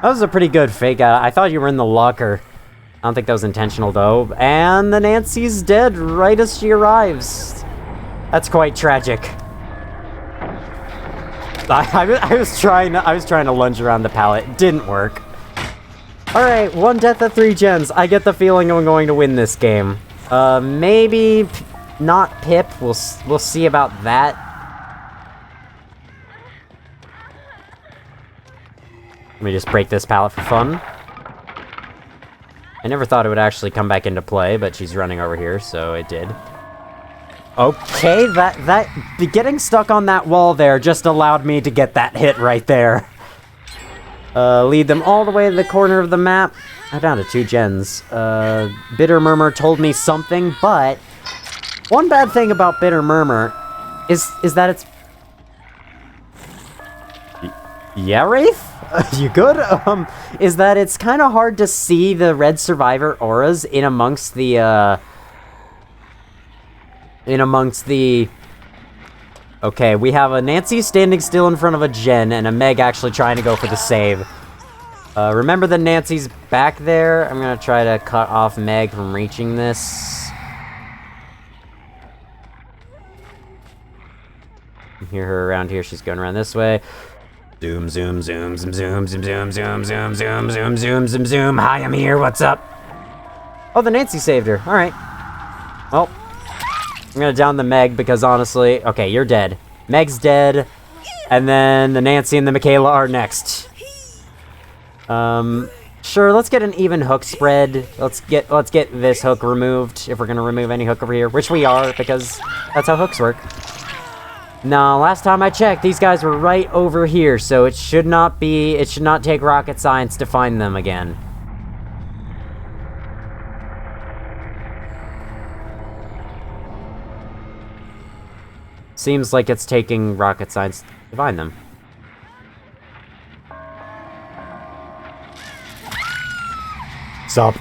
That was a pretty good fake out. I thought you were in the locker. I don't think that was intentional, though. And the Nancy's dead right as she arrives. That's quite tragic. I was trying to lunge around the pallet. It didn't work. Alright, 1 death at 3 gens. I get the feeling I'm going to win this game. Maybe not Pip. We'll see about that. Let me just break this pallet for fun. I never thought it would actually come back into play, but she's running over here, so it did. Okay, getting stuck on that wall there just allowed me to get that hit right there. Lead them all the way to the corner of the map. I'm down to 2 gens. Bitter Murmur told me something, but one bad thing about Bitter Murmur is that it's... Yeah, Wraith? You good? Is that it's kind of hard to see the red survivor auras in amongst the, Okay, we have a Nancy standing still in front of a gen, and a Meg actually trying to go for the save. Remember that Nancy's back there? I'm gonna try to cut off Meg from reaching this. You hear her around here, she's going around this way. Zoom, zoom, zoom, zoom, zoom, zoom, zoom, zoom, zoom, zoom, zoom, zoom, zoom, zoom. Hi, I'm here, what's up? Oh, the Nancy saved her, alright. Well, I'm gonna down the Meg because honestly... Okay, you're dead. Meg's dead. And then the Nancy and the Michaela are next. Sure, let's get an even hook spread. Let's get this hook removed, if we're gonna remove any hook over here. Which we are, because that's how hooks work. No, last time I checked, these guys were right over here, so it should not take rocket science to find them again. Seems like it's taking rocket science to find them. Sup?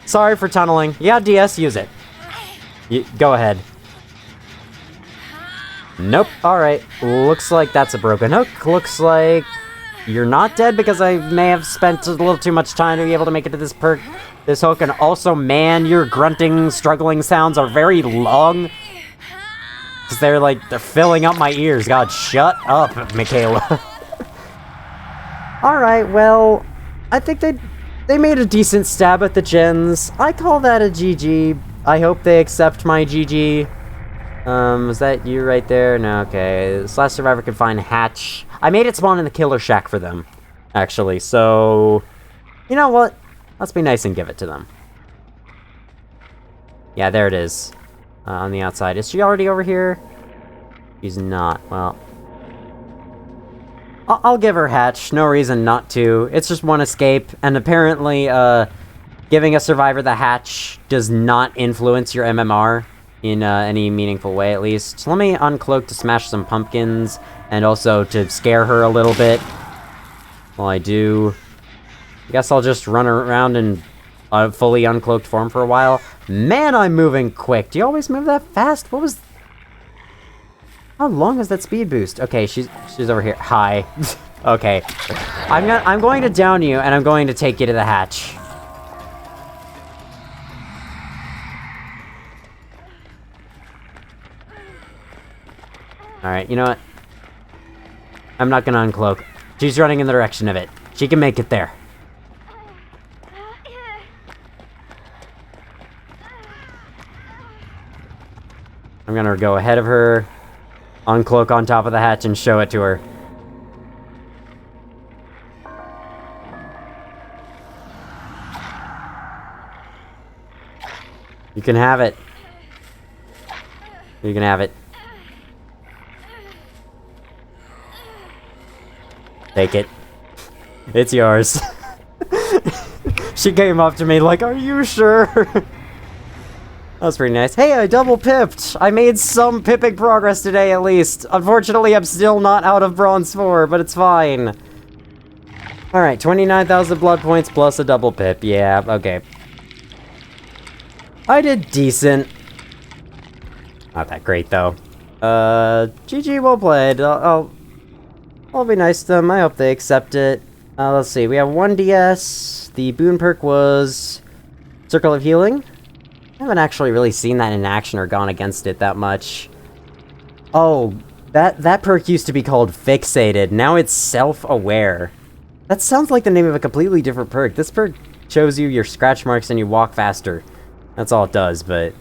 Sorry for tunneling. Yeah, DS, use it. Go ahead. Nope. Alright. Looks like that's a broken hook. Looks like you're not dead because I may have spent a little too much time to be able to make it to this hook. And also, man, your grunting, struggling sounds are very long. Because they're filling up my ears. God, shut up, Michaela. Alright, well, I think they made a decent stab at the gens. I call that a GG. I hope they accept my GG. Was that you right there? No, okay. This last survivor can find Hatch. I made it spawn in the killer shack for them, actually, so... You know what? Let's be nice and give it to them. Yeah, there it is. On the outside. Is she already over here? She's not. Well... I'll give her Hatch. No reason not to. It's just one escape, and apparently, giving a survivor the Hatch does not influence your MMR. In any meaningful way, at least. Let me uncloak to smash some pumpkins, and also to scare her a little bit. While I do... I guess I'll just run around in fully uncloaked form for a while. Man, I'm moving quick! Do you always move that fast? What was... How long is that speed boost? Okay, she's over here. Hi. Okay. I'm going to down you, and I'm going to take you to the hatch. Alright, you know what? I'm not gonna uncloak. She's running in the direction of it. She can make it there. I'm gonna go ahead of her, uncloak on top of the hatch, and show it to her. You can have it. You can have it. Take it. It's yours. She came up to me like, are you sure? That was pretty nice. Hey, I double pipped! I made some pipping progress today, at least. Unfortunately, I'm still not out of Bronze 4, but it's fine. Alright, 29,000 blood points plus a double pip. Yeah, okay. I did decent. Not that great, though. GG, well played. I'll be nice to them. I hope they accept it. Let's see. We have 1 DS. The boon perk was Circle of Healing? I haven't actually really seen that in action or gone against it that much. Oh, that perk used to be called Fixated. Now it's Self-Aware. That sounds like the name of a completely different perk. This perk shows you your scratch marks and you walk faster. That's all it does, but...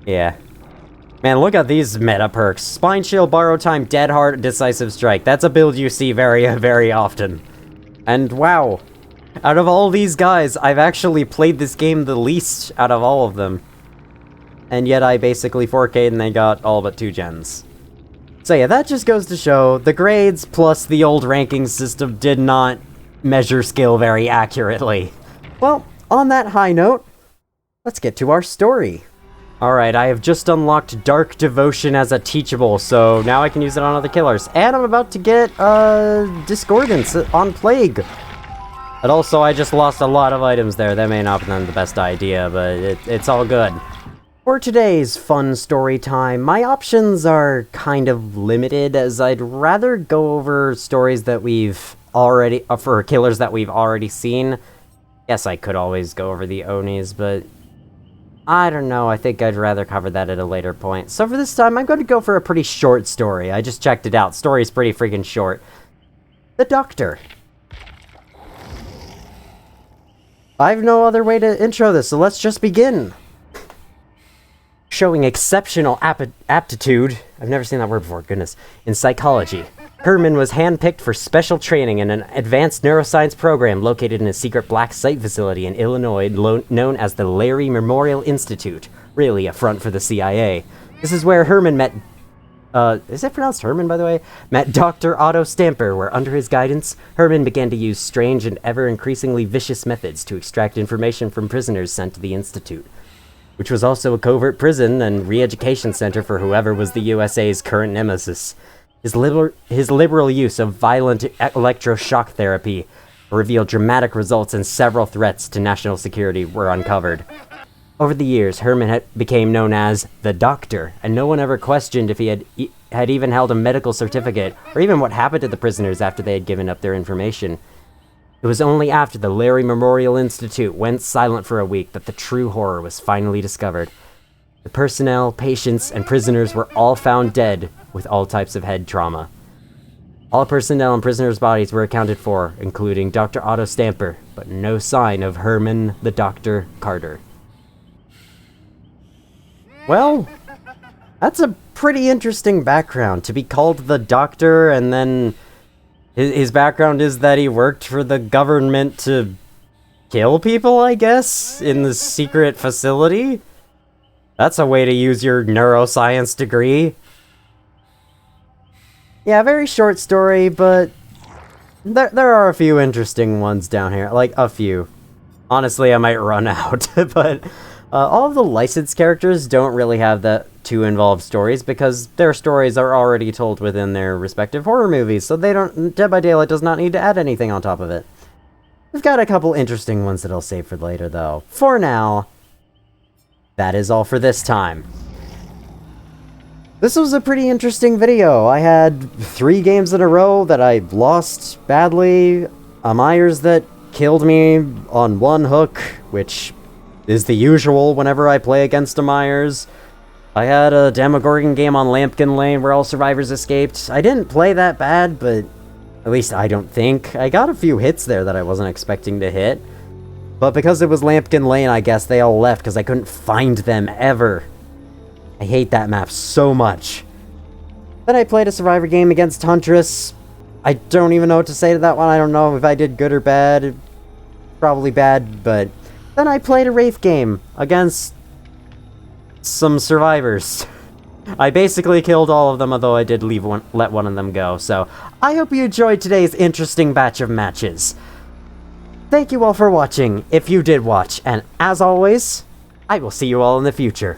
yeah. Man, look at these meta perks. Spine Shield, Borrow Time, Dead Heart, Decisive Strike. That's a build you see very, very often. And wow. Out of all these guys, I've actually played this game the least out of all of them. And yet I basically 4K'd and they got all but 2 gens. So yeah, that just goes to show the grades plus the old ranking system did not measure skill very accurately. Well, on that high note, let's get to our story. Alright, I have just unlocked Dark Devotion as a teachable, so now I can use it on other killers. And I'm about to get, Discordance on Plague. But also, I just lost a lot of items there. That may not have been the best idea, but it's all good. For today's fun story time, my options are kind of limited, as I'd rather go over stories that we've already, for killers that we've already seen. Yes, I could always go over the Onis, but I don't know, I think I'd rather cover that at a later point. So for this time, I'm going to go for a pretty short story. I just checked it out. Story's pretty freaking short. The Doctor. I have no other way to intro this, so let's just begin. Showing exceptional aptitude, I've never seen that word before, goodness, in psychology. Herman was handpicked for special training in an advanced neuroscience program located in a secret black site facility in Illinois known as the Larry Memorial Institute. Really a front for the CIA. This is where Herman met... is it pronounced Herman, by the way? Met Dr. Otto Stamper, where under his guidance, Herman began to use strange and ever-increasingly vicious methods to extract information from prisoners sent to the Institute, which was also a covert prison and re-education center for whoever was the USA's current nemesis. His liberal use of violent electroshock therapy revealed dramatic results, and several threats to national security were uncovered. Over the years, Herman became known as the Doctor, and no one ever questioned if he had even held a medical certificate, or even what happened to the prisoners after they had given up their information. It was only after the Larry Memorial Institute went silent for a week that the true horror was finally discovered. The personnel, patients, and prisoners were all found dead with all types of head trauma. All personnel and prisoners' bodies were accounted for, including Dr. Otto Stamper, but no sign of Herman the Dr. Carter. Well, that's a pretty interesting background, to be called the Doctor, and then his background is that he worked for the government to kill people, I guess, in the secret facility? That's a way to use your neuroscience degree. Yeah, very short story, but there are a few interesting ones down here. Like, a few. Honestly, I might run out, but all of the licensed characters don't really have that too involved stories because their stories are already told within their respective horror movies, so Dead by Daylight does not need to add anything on top of it. We've got a couple interesting ones that I'll save for later, though. For now, that is all for this time. This was a pretty interesting video. I had 3 games in a row that I lost badly, a Myers that killed me on one hook, which is the usual whenever I play against a Myers. I had a Demogorgon game on Lampkin Lane where all survivors escaped. I didn't play that bad, but at least I don't think. I got a few hits there that I wasn't expecting to hit. But because it was Lampkin Lane, I guess they all left because I couldn't find them ever. I hate that map so much. Then I played a survivor game against Huntress. I don't even know what to say to that one. I don't know if I did good or bad. Probably bad, but then I played a Wraith game against some survivors. I basically killed all of them, although I did let one of them go. So I hope you enjoyed today's interesting batch of matches. Thank you all for watching, if you did watch, and as always, I will see you all in the future.